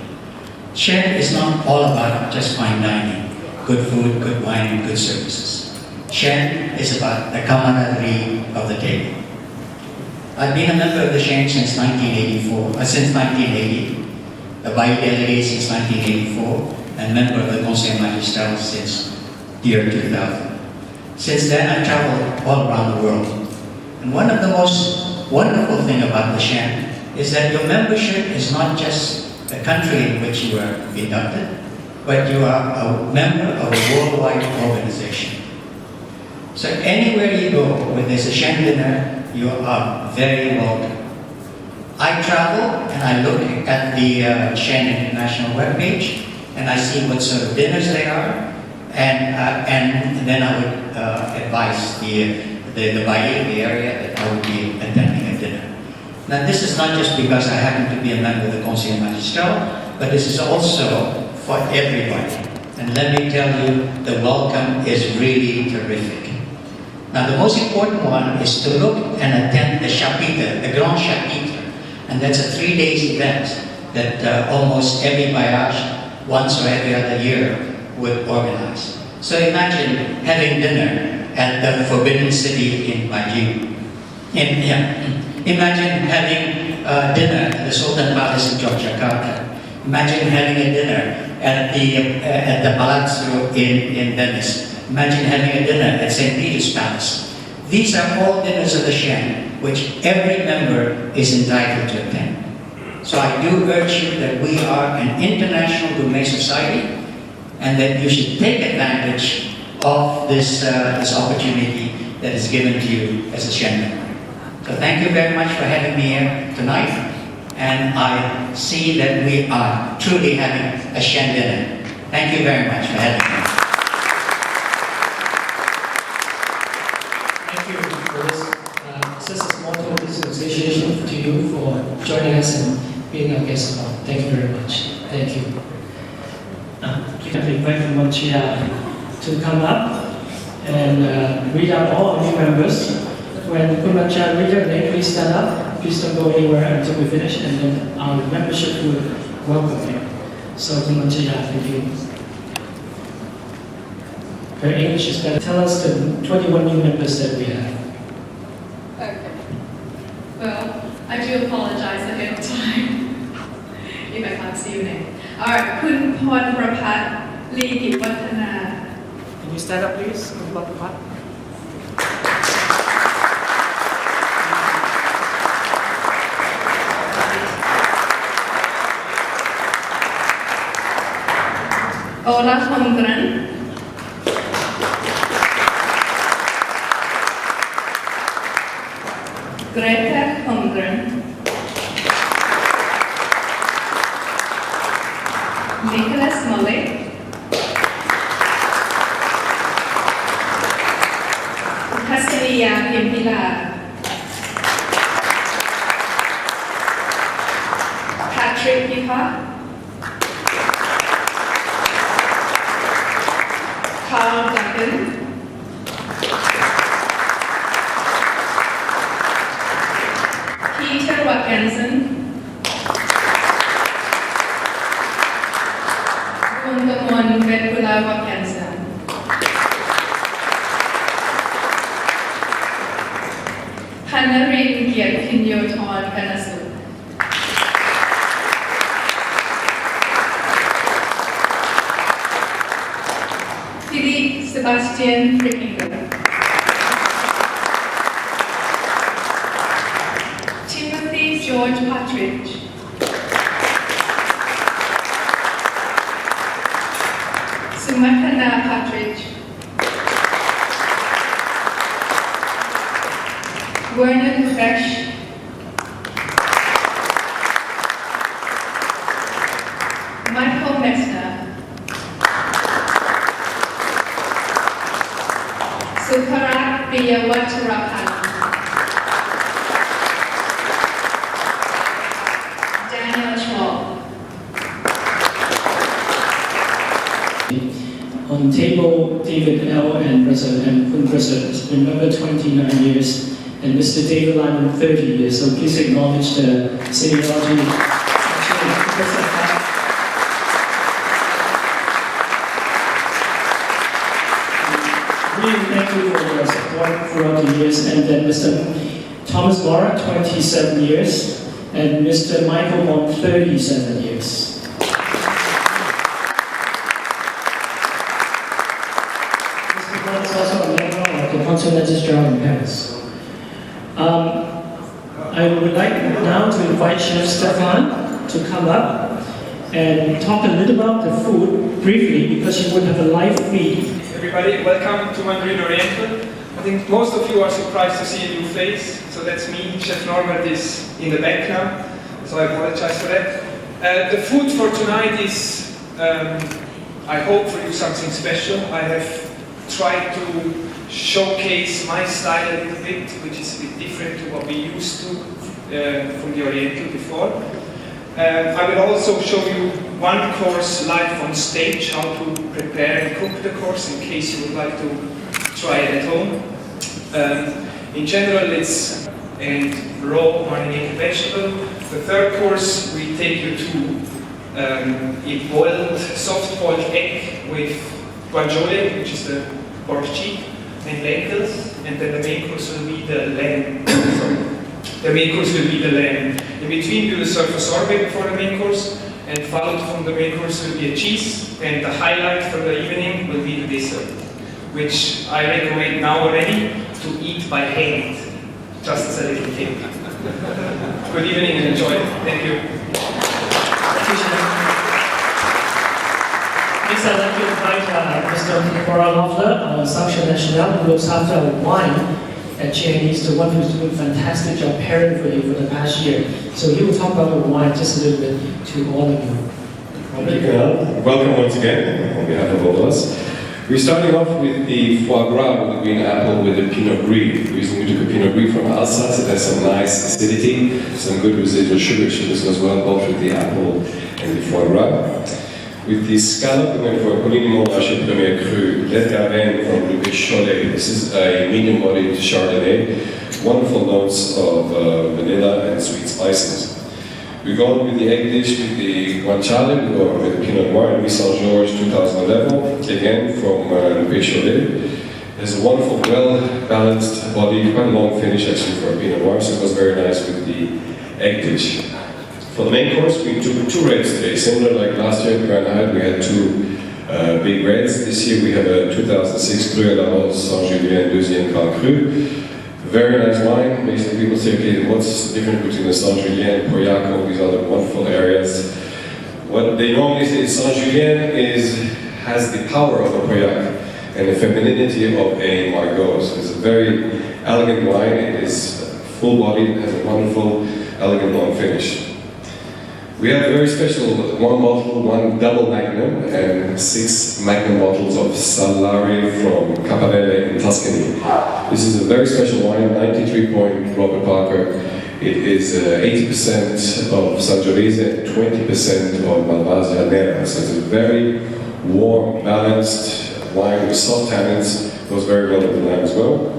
Chaine is not all about just fine dining, good food, good wine, and good services. Chaine is about the camaraderie of the table. I've been a member of the Chaine since 1980, a Bayi delegate since 1984, and member of the Conseil Magistral since the year 2000. Since then, I've traveled all around the world. And one of the most wonderful things about the Chaine is that your membership is not just the country in which you are inducted, but you are a member of a worldwide organization. So anywhere you go, when there's a Chaine dinner, you are very welcome. I travel and I look at the Chaine International webpage and I see what sort of dinners they are, and then I would advise the Bayi, the area, that I would be attending a dinner. Now this is not just because I happen to be a member of the Conseil Magistral, but this is also for everybody. And let me tell you, the welcome is really terrific. Now the most important one is to look and attend the Chapitre, the Grand Chapitre. And that's a 3-day event that almost every voyage, once or every other year, would organize. So imagine having dinner at the Forbidden City in Ballroom. Imagine having dinner at the Sultan Palace in Yogyakarta. Imagine having a dinner at the Palazzo in Venice. Imagine having a dinner at St. Peter's Palace. These are all dinners of the Chaine, which every member is entitled to attend. So I do urge you that we are an international gourmet society, and that you should take advantage of this opportunity that is given to you as a Chaine member. So thank you very much for having me here tonight, and I see that we are truly having a Chaine dinner. Thank you very much for having me. Thank you for this. Just a small appreciation to you for joining us and being our guest of honor. Thank you very much. Thank you. I invite Montreal to come up and read out all our new members. When Montreal read your name, please stand up. Please don't go anywhere until we finish, and then our membership will welcome you. So Montreal, thank you. Her English is better. Tell us the 21 new members that we have. Okay. Well, I do apologize ahead of time if I can't see your name. Alright, Kun Pon Prapat Lee Gitwatana. Can you stand up, please? Kun Pon Prapat. Ola Hongren. Greta Hongren. Nicholas Malik. Hasiliya Pimpila. Patrick Pipa. Carl Duncan. Peter Watkinson. Kungamon Vetpula Watkinson. Panarin Gyat Pinyoton Kanasu. Philippe Sebastian Frickinger. Timothy George Partridge. Sumatana Partridge. Vernon Fresh. Michael Mexner. Suparat Biyawatarapan. Daniel Chwal. On table, David L. and Kun Presa, remember 29 years, and Mr. David Lyman 30 years, so please acknowledge the seniority. Really thank you for your support throughout the years, and then Mr. Thomas Mora, 27 years, and Mr. Michael Wong, 37 years. Consul Registrar in Paris. I would like now to invite Chef Stefan to come up and talk a little about the food briefly, because you would have a live feed. Everybody, welcome to Mandarin Oriental. I think most of you are surprised to see a new face, so that's me. Chef Norbert is in the back now, so I apologize for that. The food for tonight is, I hope for you, something special. I have tried to showcase my style a little bit, which is a bit different to what we used to from the Oriental before. I will also show you one course live on stage, how to prepare and cook the course in case you would like to try it at home. In general, it's a raw marinated vegetable. The third course, we take you to a boiled, soft-boiled egg with guanciale, which is the pork cheek, and lentils, and then the main course will be the lamb. The main course will be the lamb. In between, we will serve a sorbet before the main course, and followed from the main course will be a cheese, and the highlight for the evening will be the dessert, which I recommend now already to eat by hand, just as a little tip. Good evening and enjoy. Thank you. Next, I'd like to invite Mr. Nicolas Loeffler, Sanction National, who looks after wine at Chaine. He's the one who's doing a fantastic job pairing for you for the past year. So he will talk about the wine just a little bit to all of you. Thank you, Kunal. Welcome once again on behalf of all of us. We're starting off with the foie gras with the green apple with the Pinot Gris. The reason we took a Pinot Gris from Alsace, it has some nice acidity, some good residual sugar as well, both with the apple and the foie gras. With the scallop, we're going for a Coligny Haché Premier Cru, Lait Garenne from Le Cholet. This is a medium-bodied Chardonnay, wonderful notes of vanilla and sweet spices. We go on with the egg dish with the guanciale, we go on with the Pinot Noir and Saint-Georges 2011, again from Le Cholet. There's a wonderful, well-balanced body, quite a long finish actually for a Pinot Noir, so it goes very nice with the egg dish. For the main course, we took two reds today, similar like last year at Grand Hyatt, we had two big reds. This year we have a 2006 Cru à la Rose Saint-Julien Deuxième Grand Cru. Very nice wine. Basically, people say, okay, what's the difference between the Saint-Julien and Pauillac, all these other wonderful areas? What they normally say is Saint-Julien has the power of a Pauillac and the femininity of a Margaux. So it's a very elegant wine. It is full-bodied, it has a wonderful, elegant long finish. We have a very special one bottle, one double magnum, and 6 magnum bottles of Salari from Caparelle in Tuscany. This is a very special wine, 93 point Robert Parker. It is 80% of Sangiovese and 20% of Malvasia Nera. So it's a very warm, balanced wine with soft tannins. Goes very well with the lamb as well.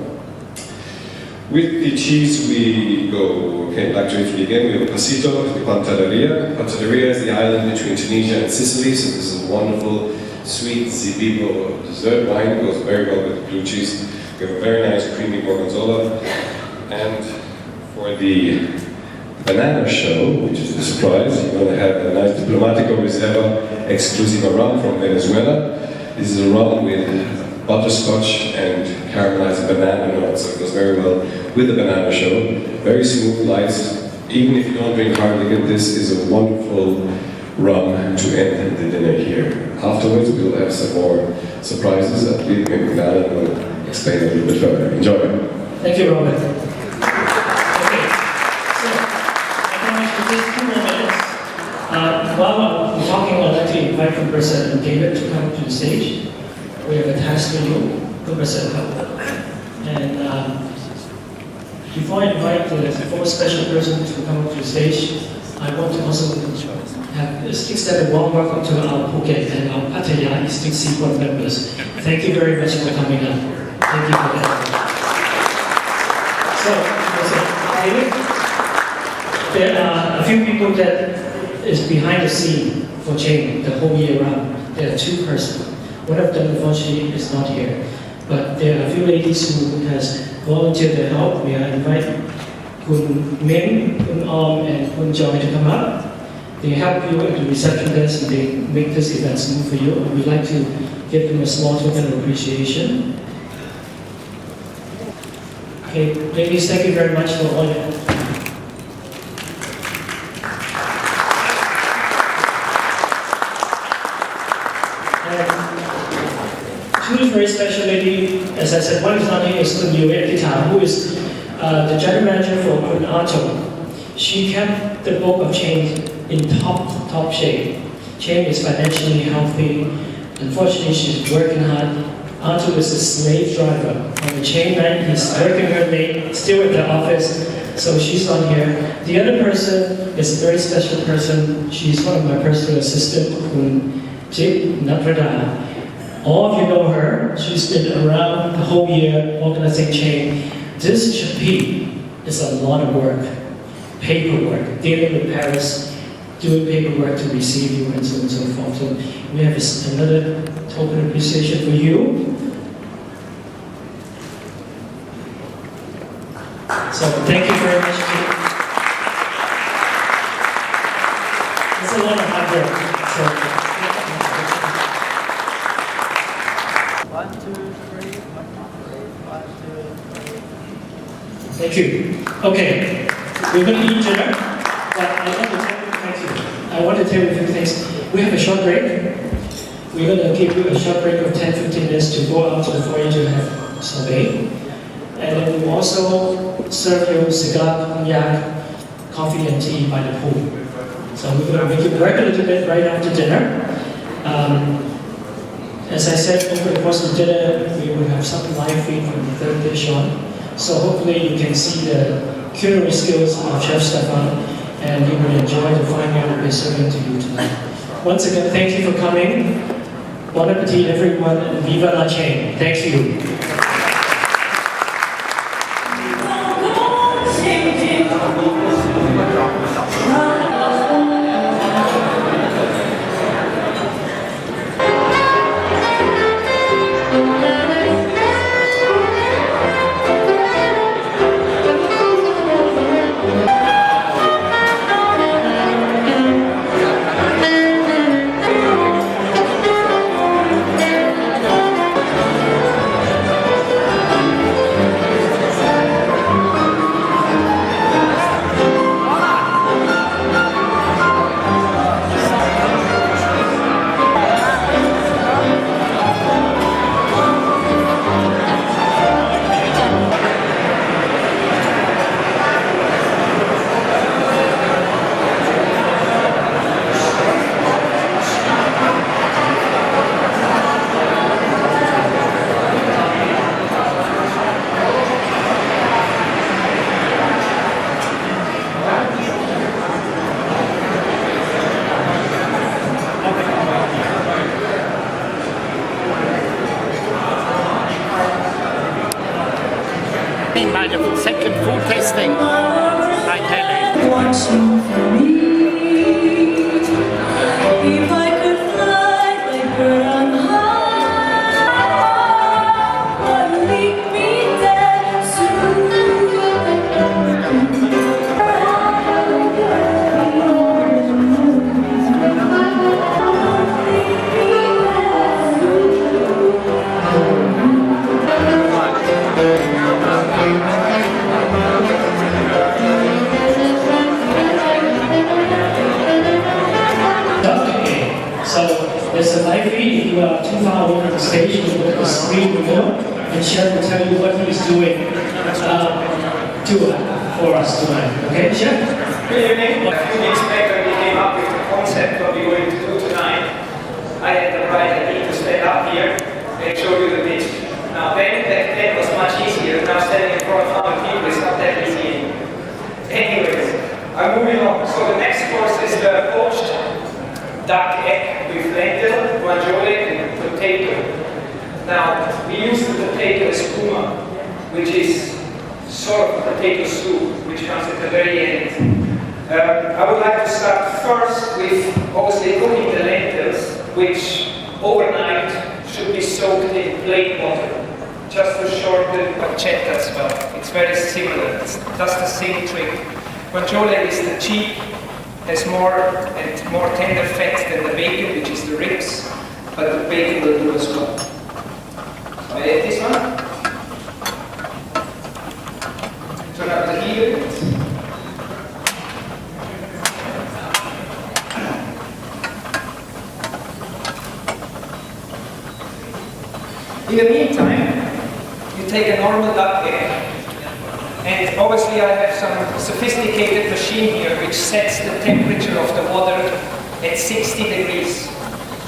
With the cheese, we go back to Italy again. We have a Pasito, the Pantelleria. Pantelleria is the island between Tunisia and Sicily, so this is a wonderful, sweet Zibibo dessert wine. It goes very well with the blue cheese. We have a very nice, creamy Gorgonzola. And for the banana show, which is a surprise, you're going to have a nice Diplomatico Reserva Exclusiva rum from Venezuela. This is a rum with butterscotch and caramelized banana notes, so it goes very well with the banana show. Very smooth, light. Even if you don't drink hard liquor, this is a wonderful rum to end the dinner here. Afterwards, we'll have some more surprises that maybe Kunal will explain a little bit further. Enjoy. Thank you, Robert. Okay, so I think for just 2 more minutes, I While I'm talking, I'd like to invite Professor David to come to the stage. We have a task for you, Professor. And before I invite the fourth special person to come to the stage, I want to also extend a warm welcome to our Phuket and our Pattaya Eastern Seaboard members. Thank you very much for coming up. Thank you for that. So, there are a few people that is behind the scene for Chaine the whole year round. There are two persons. One of them, unfortunately, is not here. But there are a few ladies who has volunteered to help. We are inviting Kun Min, Kun Om, and Kun Joy to come up. They help you at the reception desk and they make this event smooth for you. And we'd like to give them a small token of appreciation. Okay, ladies, thank you very much for all your help. Two very special lady, as I said, one is not here, is Kun Yue, who is the general manager for Kun Arto. She kept the book of Chaine in top shape. Chaine is financially healthy. Unfortunately, she's working hard. Arto is a slave driver on the Chaine line. He's working her late, still at the office, so she's not here. The other person is a very special person. She's one of my personal assistants, Kun Jip Naprada. All of you know her. She's been around the whole year organizing Chaine. This Chapitre is a lot of work, paperwork, dealing with Paris, doing paperwork to receive you, and so on and so forth. So we have another token of appreciation for you. So thank you very much. It's a lot of hard work. So, 1, 2, 3, 1, 2, 3. Thank you. Okay, we're going to eat dinner, but I want to tell you a few things. We have a short break. We're going to give you a short break of 10-15 minutes to go out to the foyer to have sorbet. And then we'll also serve you cigar, cognac, coffee and tea by the pool. So we're going to make you work a little bit right after dinner. As I said, over the course of dinner, we will have some live feed from the third dish on. So hopefully you can see the culinary skills of Chef Stefan and you will enjoy the fine meal we're serving to you tonight. Once again, thank you for coming. Bon appetit everyone and viva la Chaine. Thank you. By the second food tasting by Thailand. Watching for me, if I could fly like bird on high, but leave me there soon. There's a live feed. If you are too far away from the stage, you can look at the screen below, and Chef will tell you what he's doing for us tonight. Okay, Chef? Good evening. A few days back, we came up with concept what we're going to do tonight, I had the right idea to stand up here and show you the dish. Now then, back then was much easier. Now standing in front of 100 people is not that easy. Anyways, I'm moving on. So the next course is the poached duck egg with lentil, guanciale, and potato. Now, we use the potato espuma, which is sort of potato soup, which comes at the very end. I would like to start first with obviously cooking the lentils, which overnight should be soaked in plain water, just to shorten pancetta as well. It's very similar, it's just the same trick. Guanciale is the cheek, has more and more tender fat than the bacon, which is the ribs, but the bacon will do as well. So I add this one. Turn up the heat a bit. In the meantime, you take a normal duck egg, and obviously I have some sophisticated machine here which sets the temperature of the water at 60 degrees.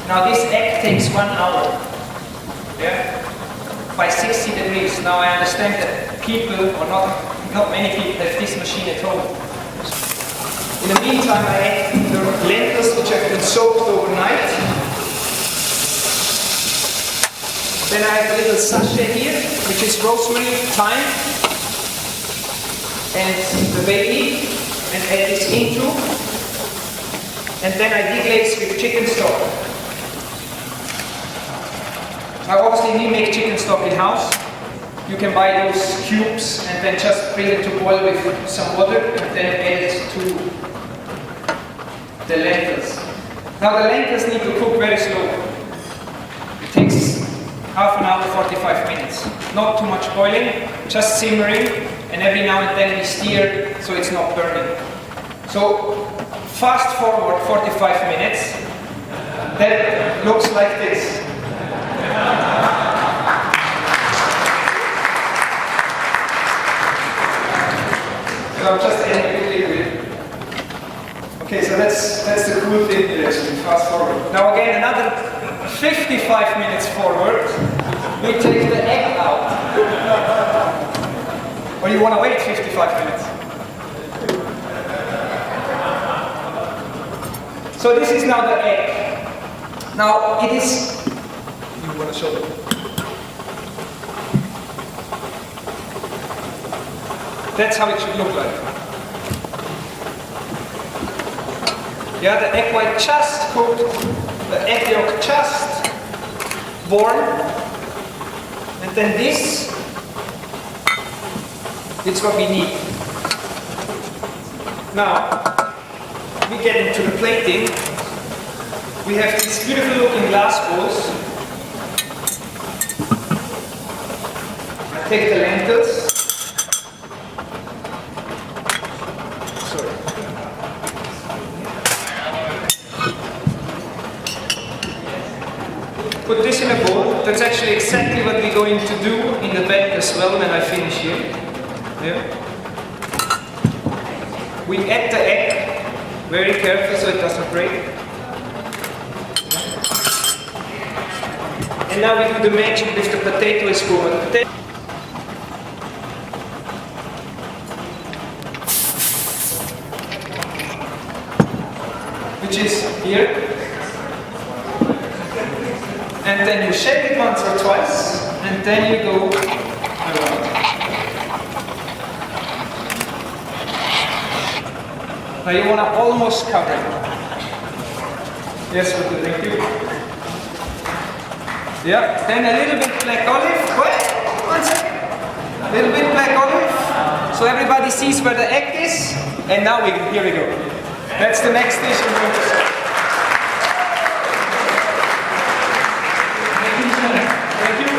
Now this egg takes 1 hour, yeah, by 60 degrees. Now I understand that people, or not many people, have this machine at home. In the meantime, I add the lentils which have been soaked overnight. Then I have a little sachet here, which is rosemary, thyme, and the bay leaf, and add this into. And then I deglaze with chicken stock. Now obviously we make chicken stock in house. You can buy those cubes and then just bring it to boil with some water and then add it to the lentils. Now the lentils need to cook very slow. It takes half an hour, 45 minutes. Not too much boiling, just simmering, and every now and then we stir so it's not burning. So fast forward 45 minutes, that looks like this. And I'm just adding a bit liquid. Okay, so that's the cool thing here actually, fast forward. Now again, another 55 minutes forward, we take the egg out. Or you want to wait 55 minutes? So this is now the egg. Now it is, you want to show it? That's how it should look like. Yeah, the egg white just cooked, the egg yolk just born, and then this is what we need. Now, we get into the plating. We have these beautiful looking glass bowls. I take the lentils. Put this in a bowl. That's actually exactly what we're going to do in the back as well when I finish here. Yeah. We add the egg, very careful so it doesn't break. And now we do the magic with the potato espuma. Which is here. And then you shake it once or twice, and then you go around. Now you want to almost cover it. Yes, thank you. Yeah, then a little bit black olive. Wait, 1 second. A little bit black olive, so everybody sees where the egg is. And now here we go. That's the next dish I'm going to serve. Thank you.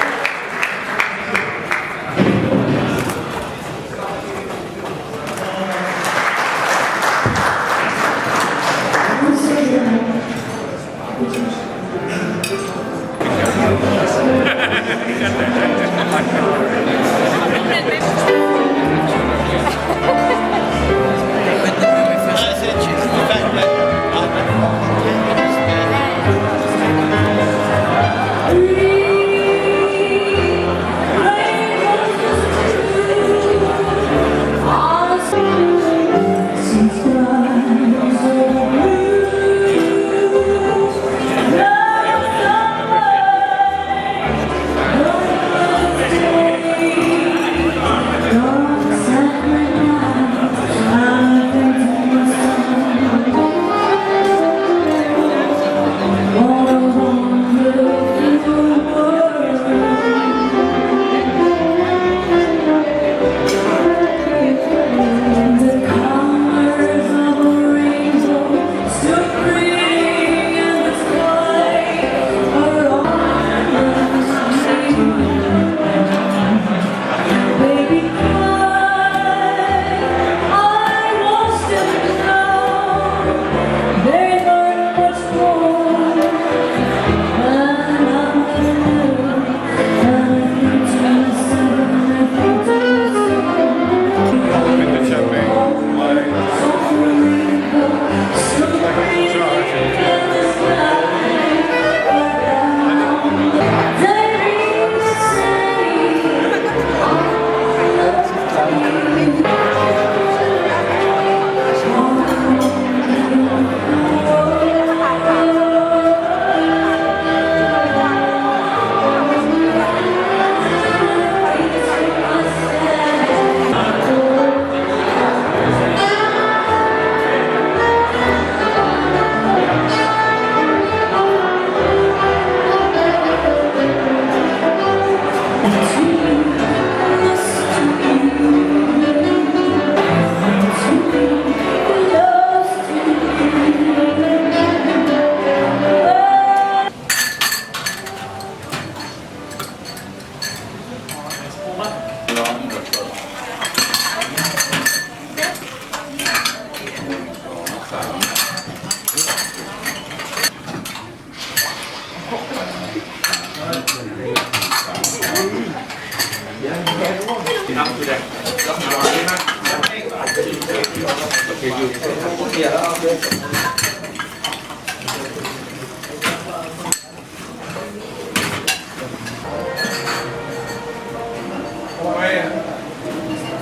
up to that.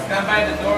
Stand by the door.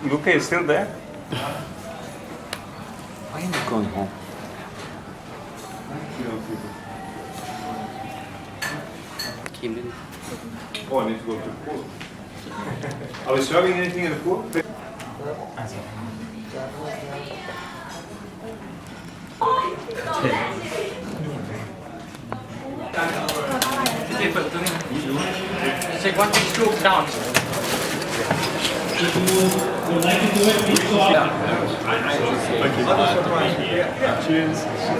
Luke is still there? Why are you going home? Oh, I need to go to the pool. Are we serving anything in the pool? Take one big scoop down.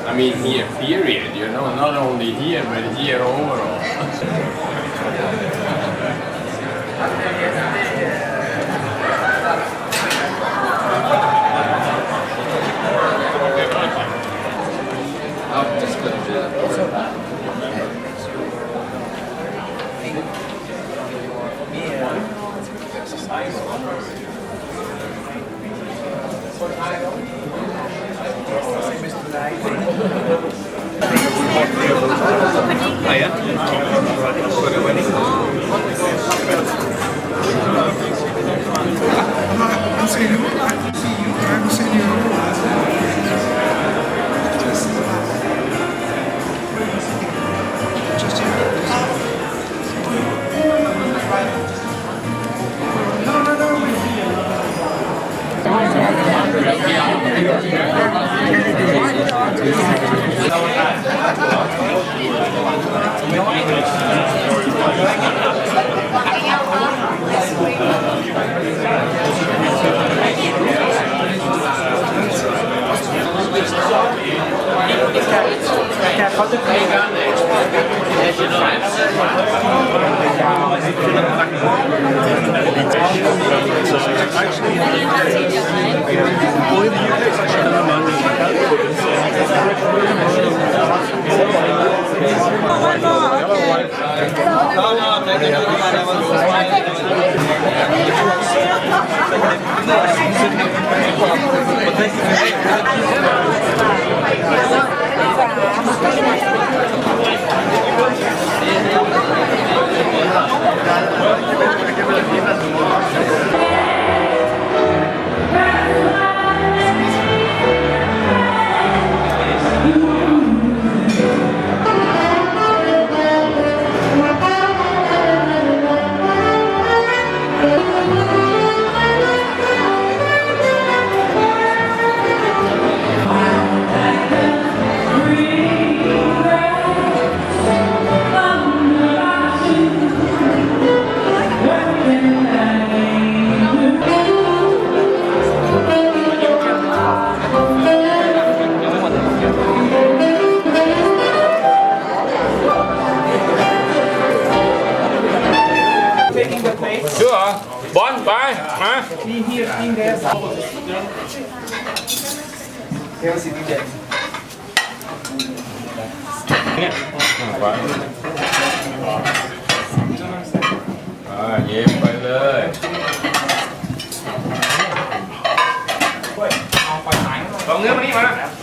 I mean here, period, you know, not only here, but here overall.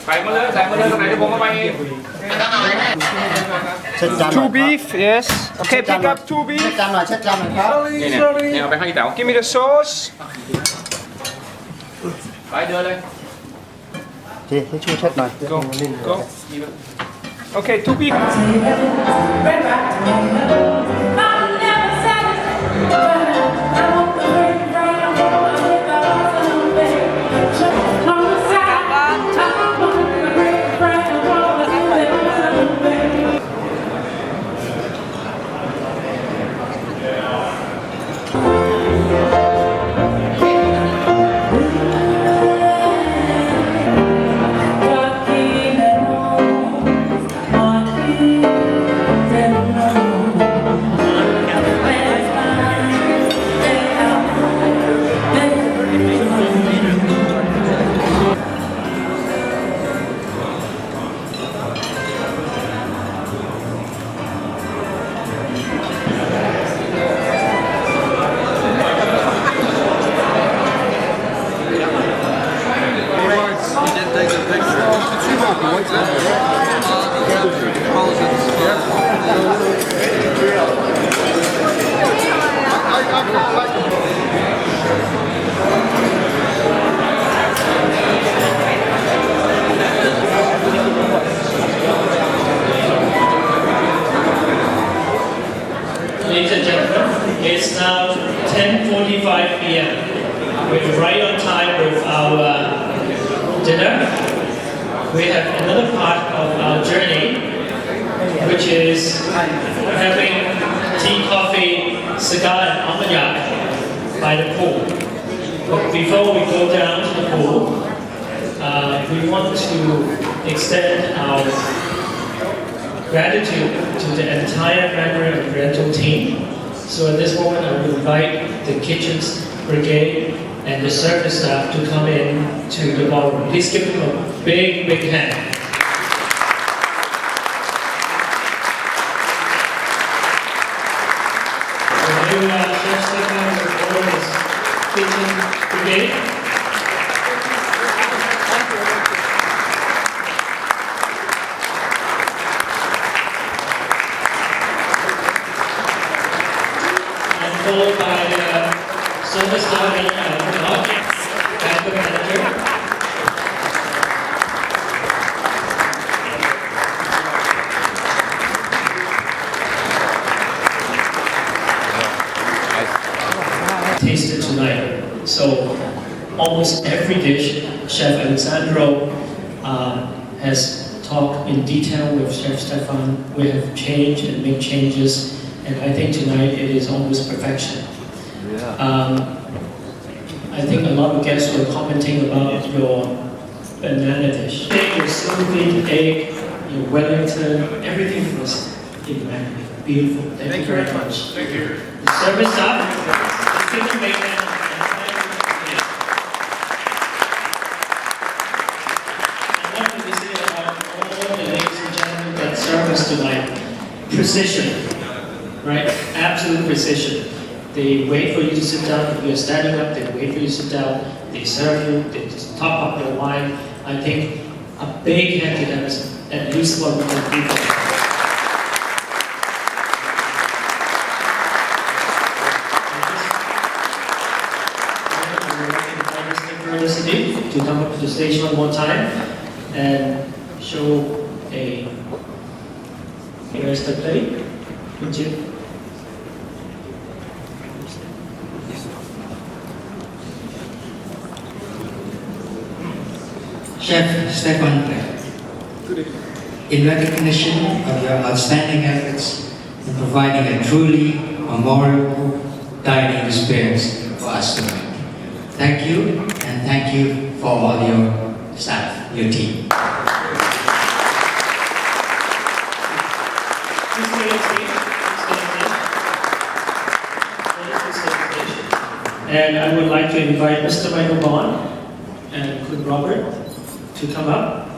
ใส่มาเลยตรงไหนจะผมเอาไปเอง Two beef, yes. Okay, pick up two beef. จานหน่อยเช็ดจานหน่อยครับ เนี่ยเอาไปให้เต๋า Give me the sauce. ไปเดินเลย ให้ช่วยเช็ดหน่อย Go, go. Okay, two beef. Ladies and gentlemen, it's now 10:45 p.m. We're right on time with our dinner. We have another part of our journey, which is having tea, coffee, cigar, and armagnac by the pool. But before we go down to the pool, we want to extend our gratitude to the entire Mandarin Oriental team. So at this moment, I will invite the kitchens brigade and the service staff to come in to the ballroom. Please give them a big, big hand. So here Chef Stefan with his kitchen brigade. Followed by service staff and the manager. Tasted tonight. So almost every dish, Chef Alessandro has talked in detail with Chef Stefan. We have changed and made changes. And I think tonight it is almost perfection. I think a lot of guests were commenting about your banana dish. Your sylvan egg, your Wellington, everything was immaculate, beautiful. Thank you very much. Thank you. The service staff, the kitchen maker, and what did they say about all the ladies and gentlemen that serve us tonight? Precision. Right? Absolute precision. They wait for you to sit down. If you're standing up, they wait for you to sit down. They serve you. They just top up your wine. I think a big hand to them is at least what we can do. To come up to the stage one more time and show here's the plate. Thank you. Chef Stefan, in recognition of your outstanding efforts in providing a truly memorable dining experience for us tonight. Thank you, and thank you for all your staff, your team. And I would like to invite Mr. Michael Bond and Kun Robert to come up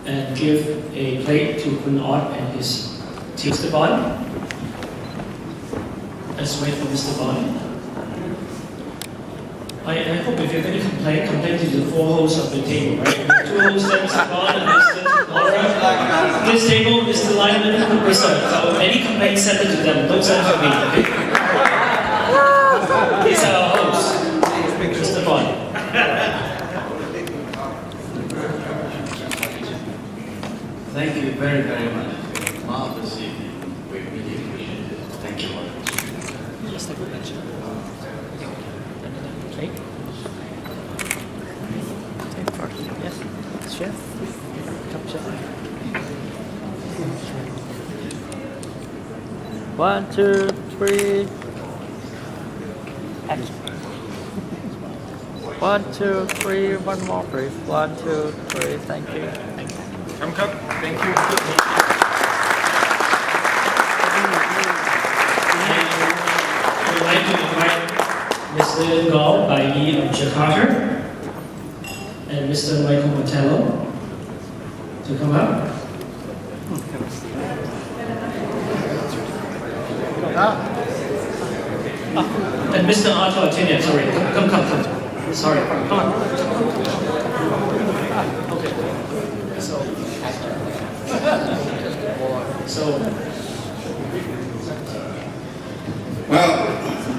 and give a plate to Kun Ot and his team. Mr. Bond. Let's wait for Mr. Bond. I hope if you're going to complain to the four hosts of the table, right? The two hosts, Mr. Bond and Mr. Laura. This table, Mr. Lyman, Mr. So any complaints, send it to them. Don't send it to me. These are our hosts. Mr. Bond. Thank you very, very much. Marvelous evening. We really appreciate it. Thank you very much. Yes, chef. Top chef. 1, 2, 3. Action. 1, 2, 3. One more, please. 1, 2, 3. Thank you. Come, thank you. I would like to invite Mr. Gao Bai Yi of Jakarta and Mr. Michael Motello to come up. And Mr. Arthur Atinian, sorry, come. Sorry, come on. Okay. So. Well,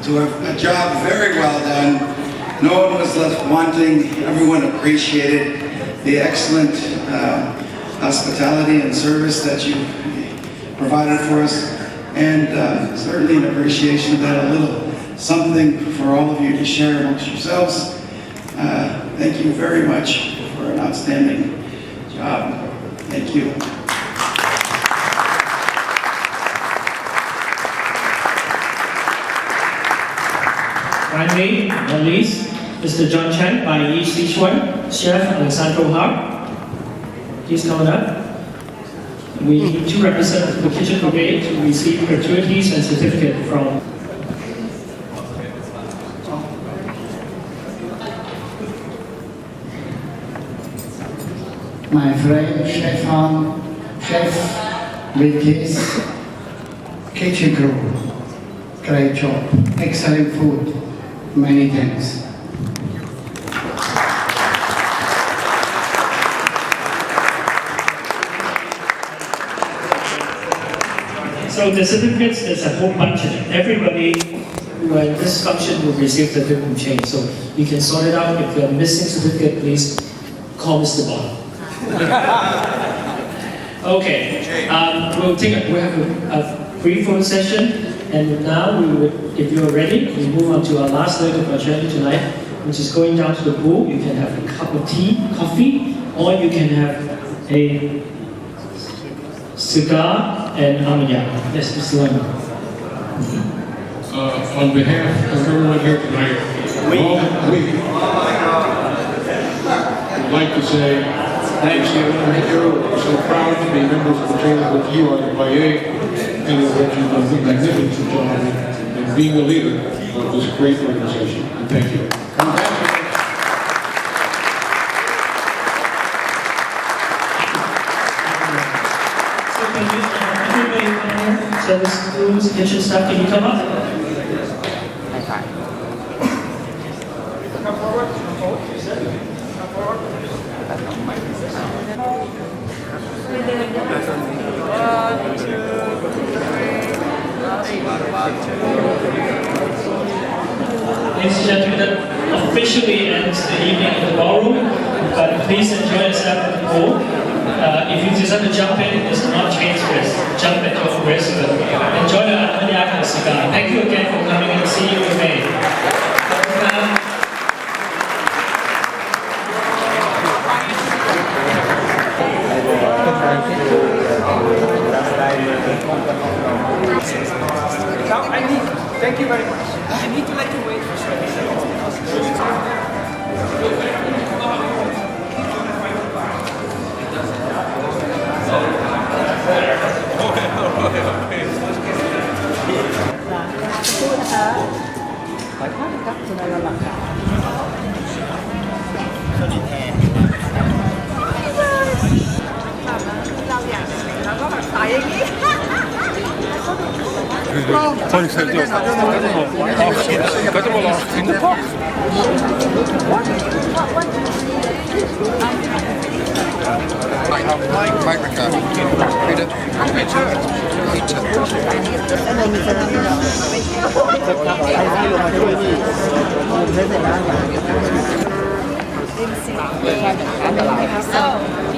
to a job very well done. No one was left wanting. Everyone appreciated the excellent hospitality and service that you provided for us, and certainly an appreciation of that, a little something for all of you to share amongst yourselves. Thank you very much for an outstanding job. Thank you. Finally, not least, Mr. John Chaine by Yi Sichuan, Chef Alessandro Hart. He's coming up. We need to represent the kitchen brigade to receive gratuities and certificate from. My friend Chef with his kitchen crew. Great job. Excellent food. Many thanks. So the certificates, there's a whole bunch of it. Everybody who at this function will receive the certificate from Chaine. So you can sort it out. If you're missing certificate, please call Mr. Bond. Okay. We have a brief phone session. And now, if you're ready, we move on to our last leg of our journey tonight, which is going down to the pool. You can have a cup of tea, coffee, or you can have a cigar and armagnac. Yes, Mr. Lemon. On behalf of everyone here tonight, we would like to say thanks to everyone here. We're so proud to be members of the Chaine with you on the Paye, and that you've done a magnificent job in being a leader of this great organization. And thank you. So can you, everybody here, service crews, kitchen staff, can you come up? Come forward. Come forward. Ladies and gentlemen, that officially ends the evening in the ballroom, but please enjoy yourself at the pool. If you decide to jump in, it's not Chaine's risk. Jump at your risk, but enjoy the armagnac and cigar. Thank you again for coming and see you in May. Thank you very much. I need to let you wait for 20 seconds because So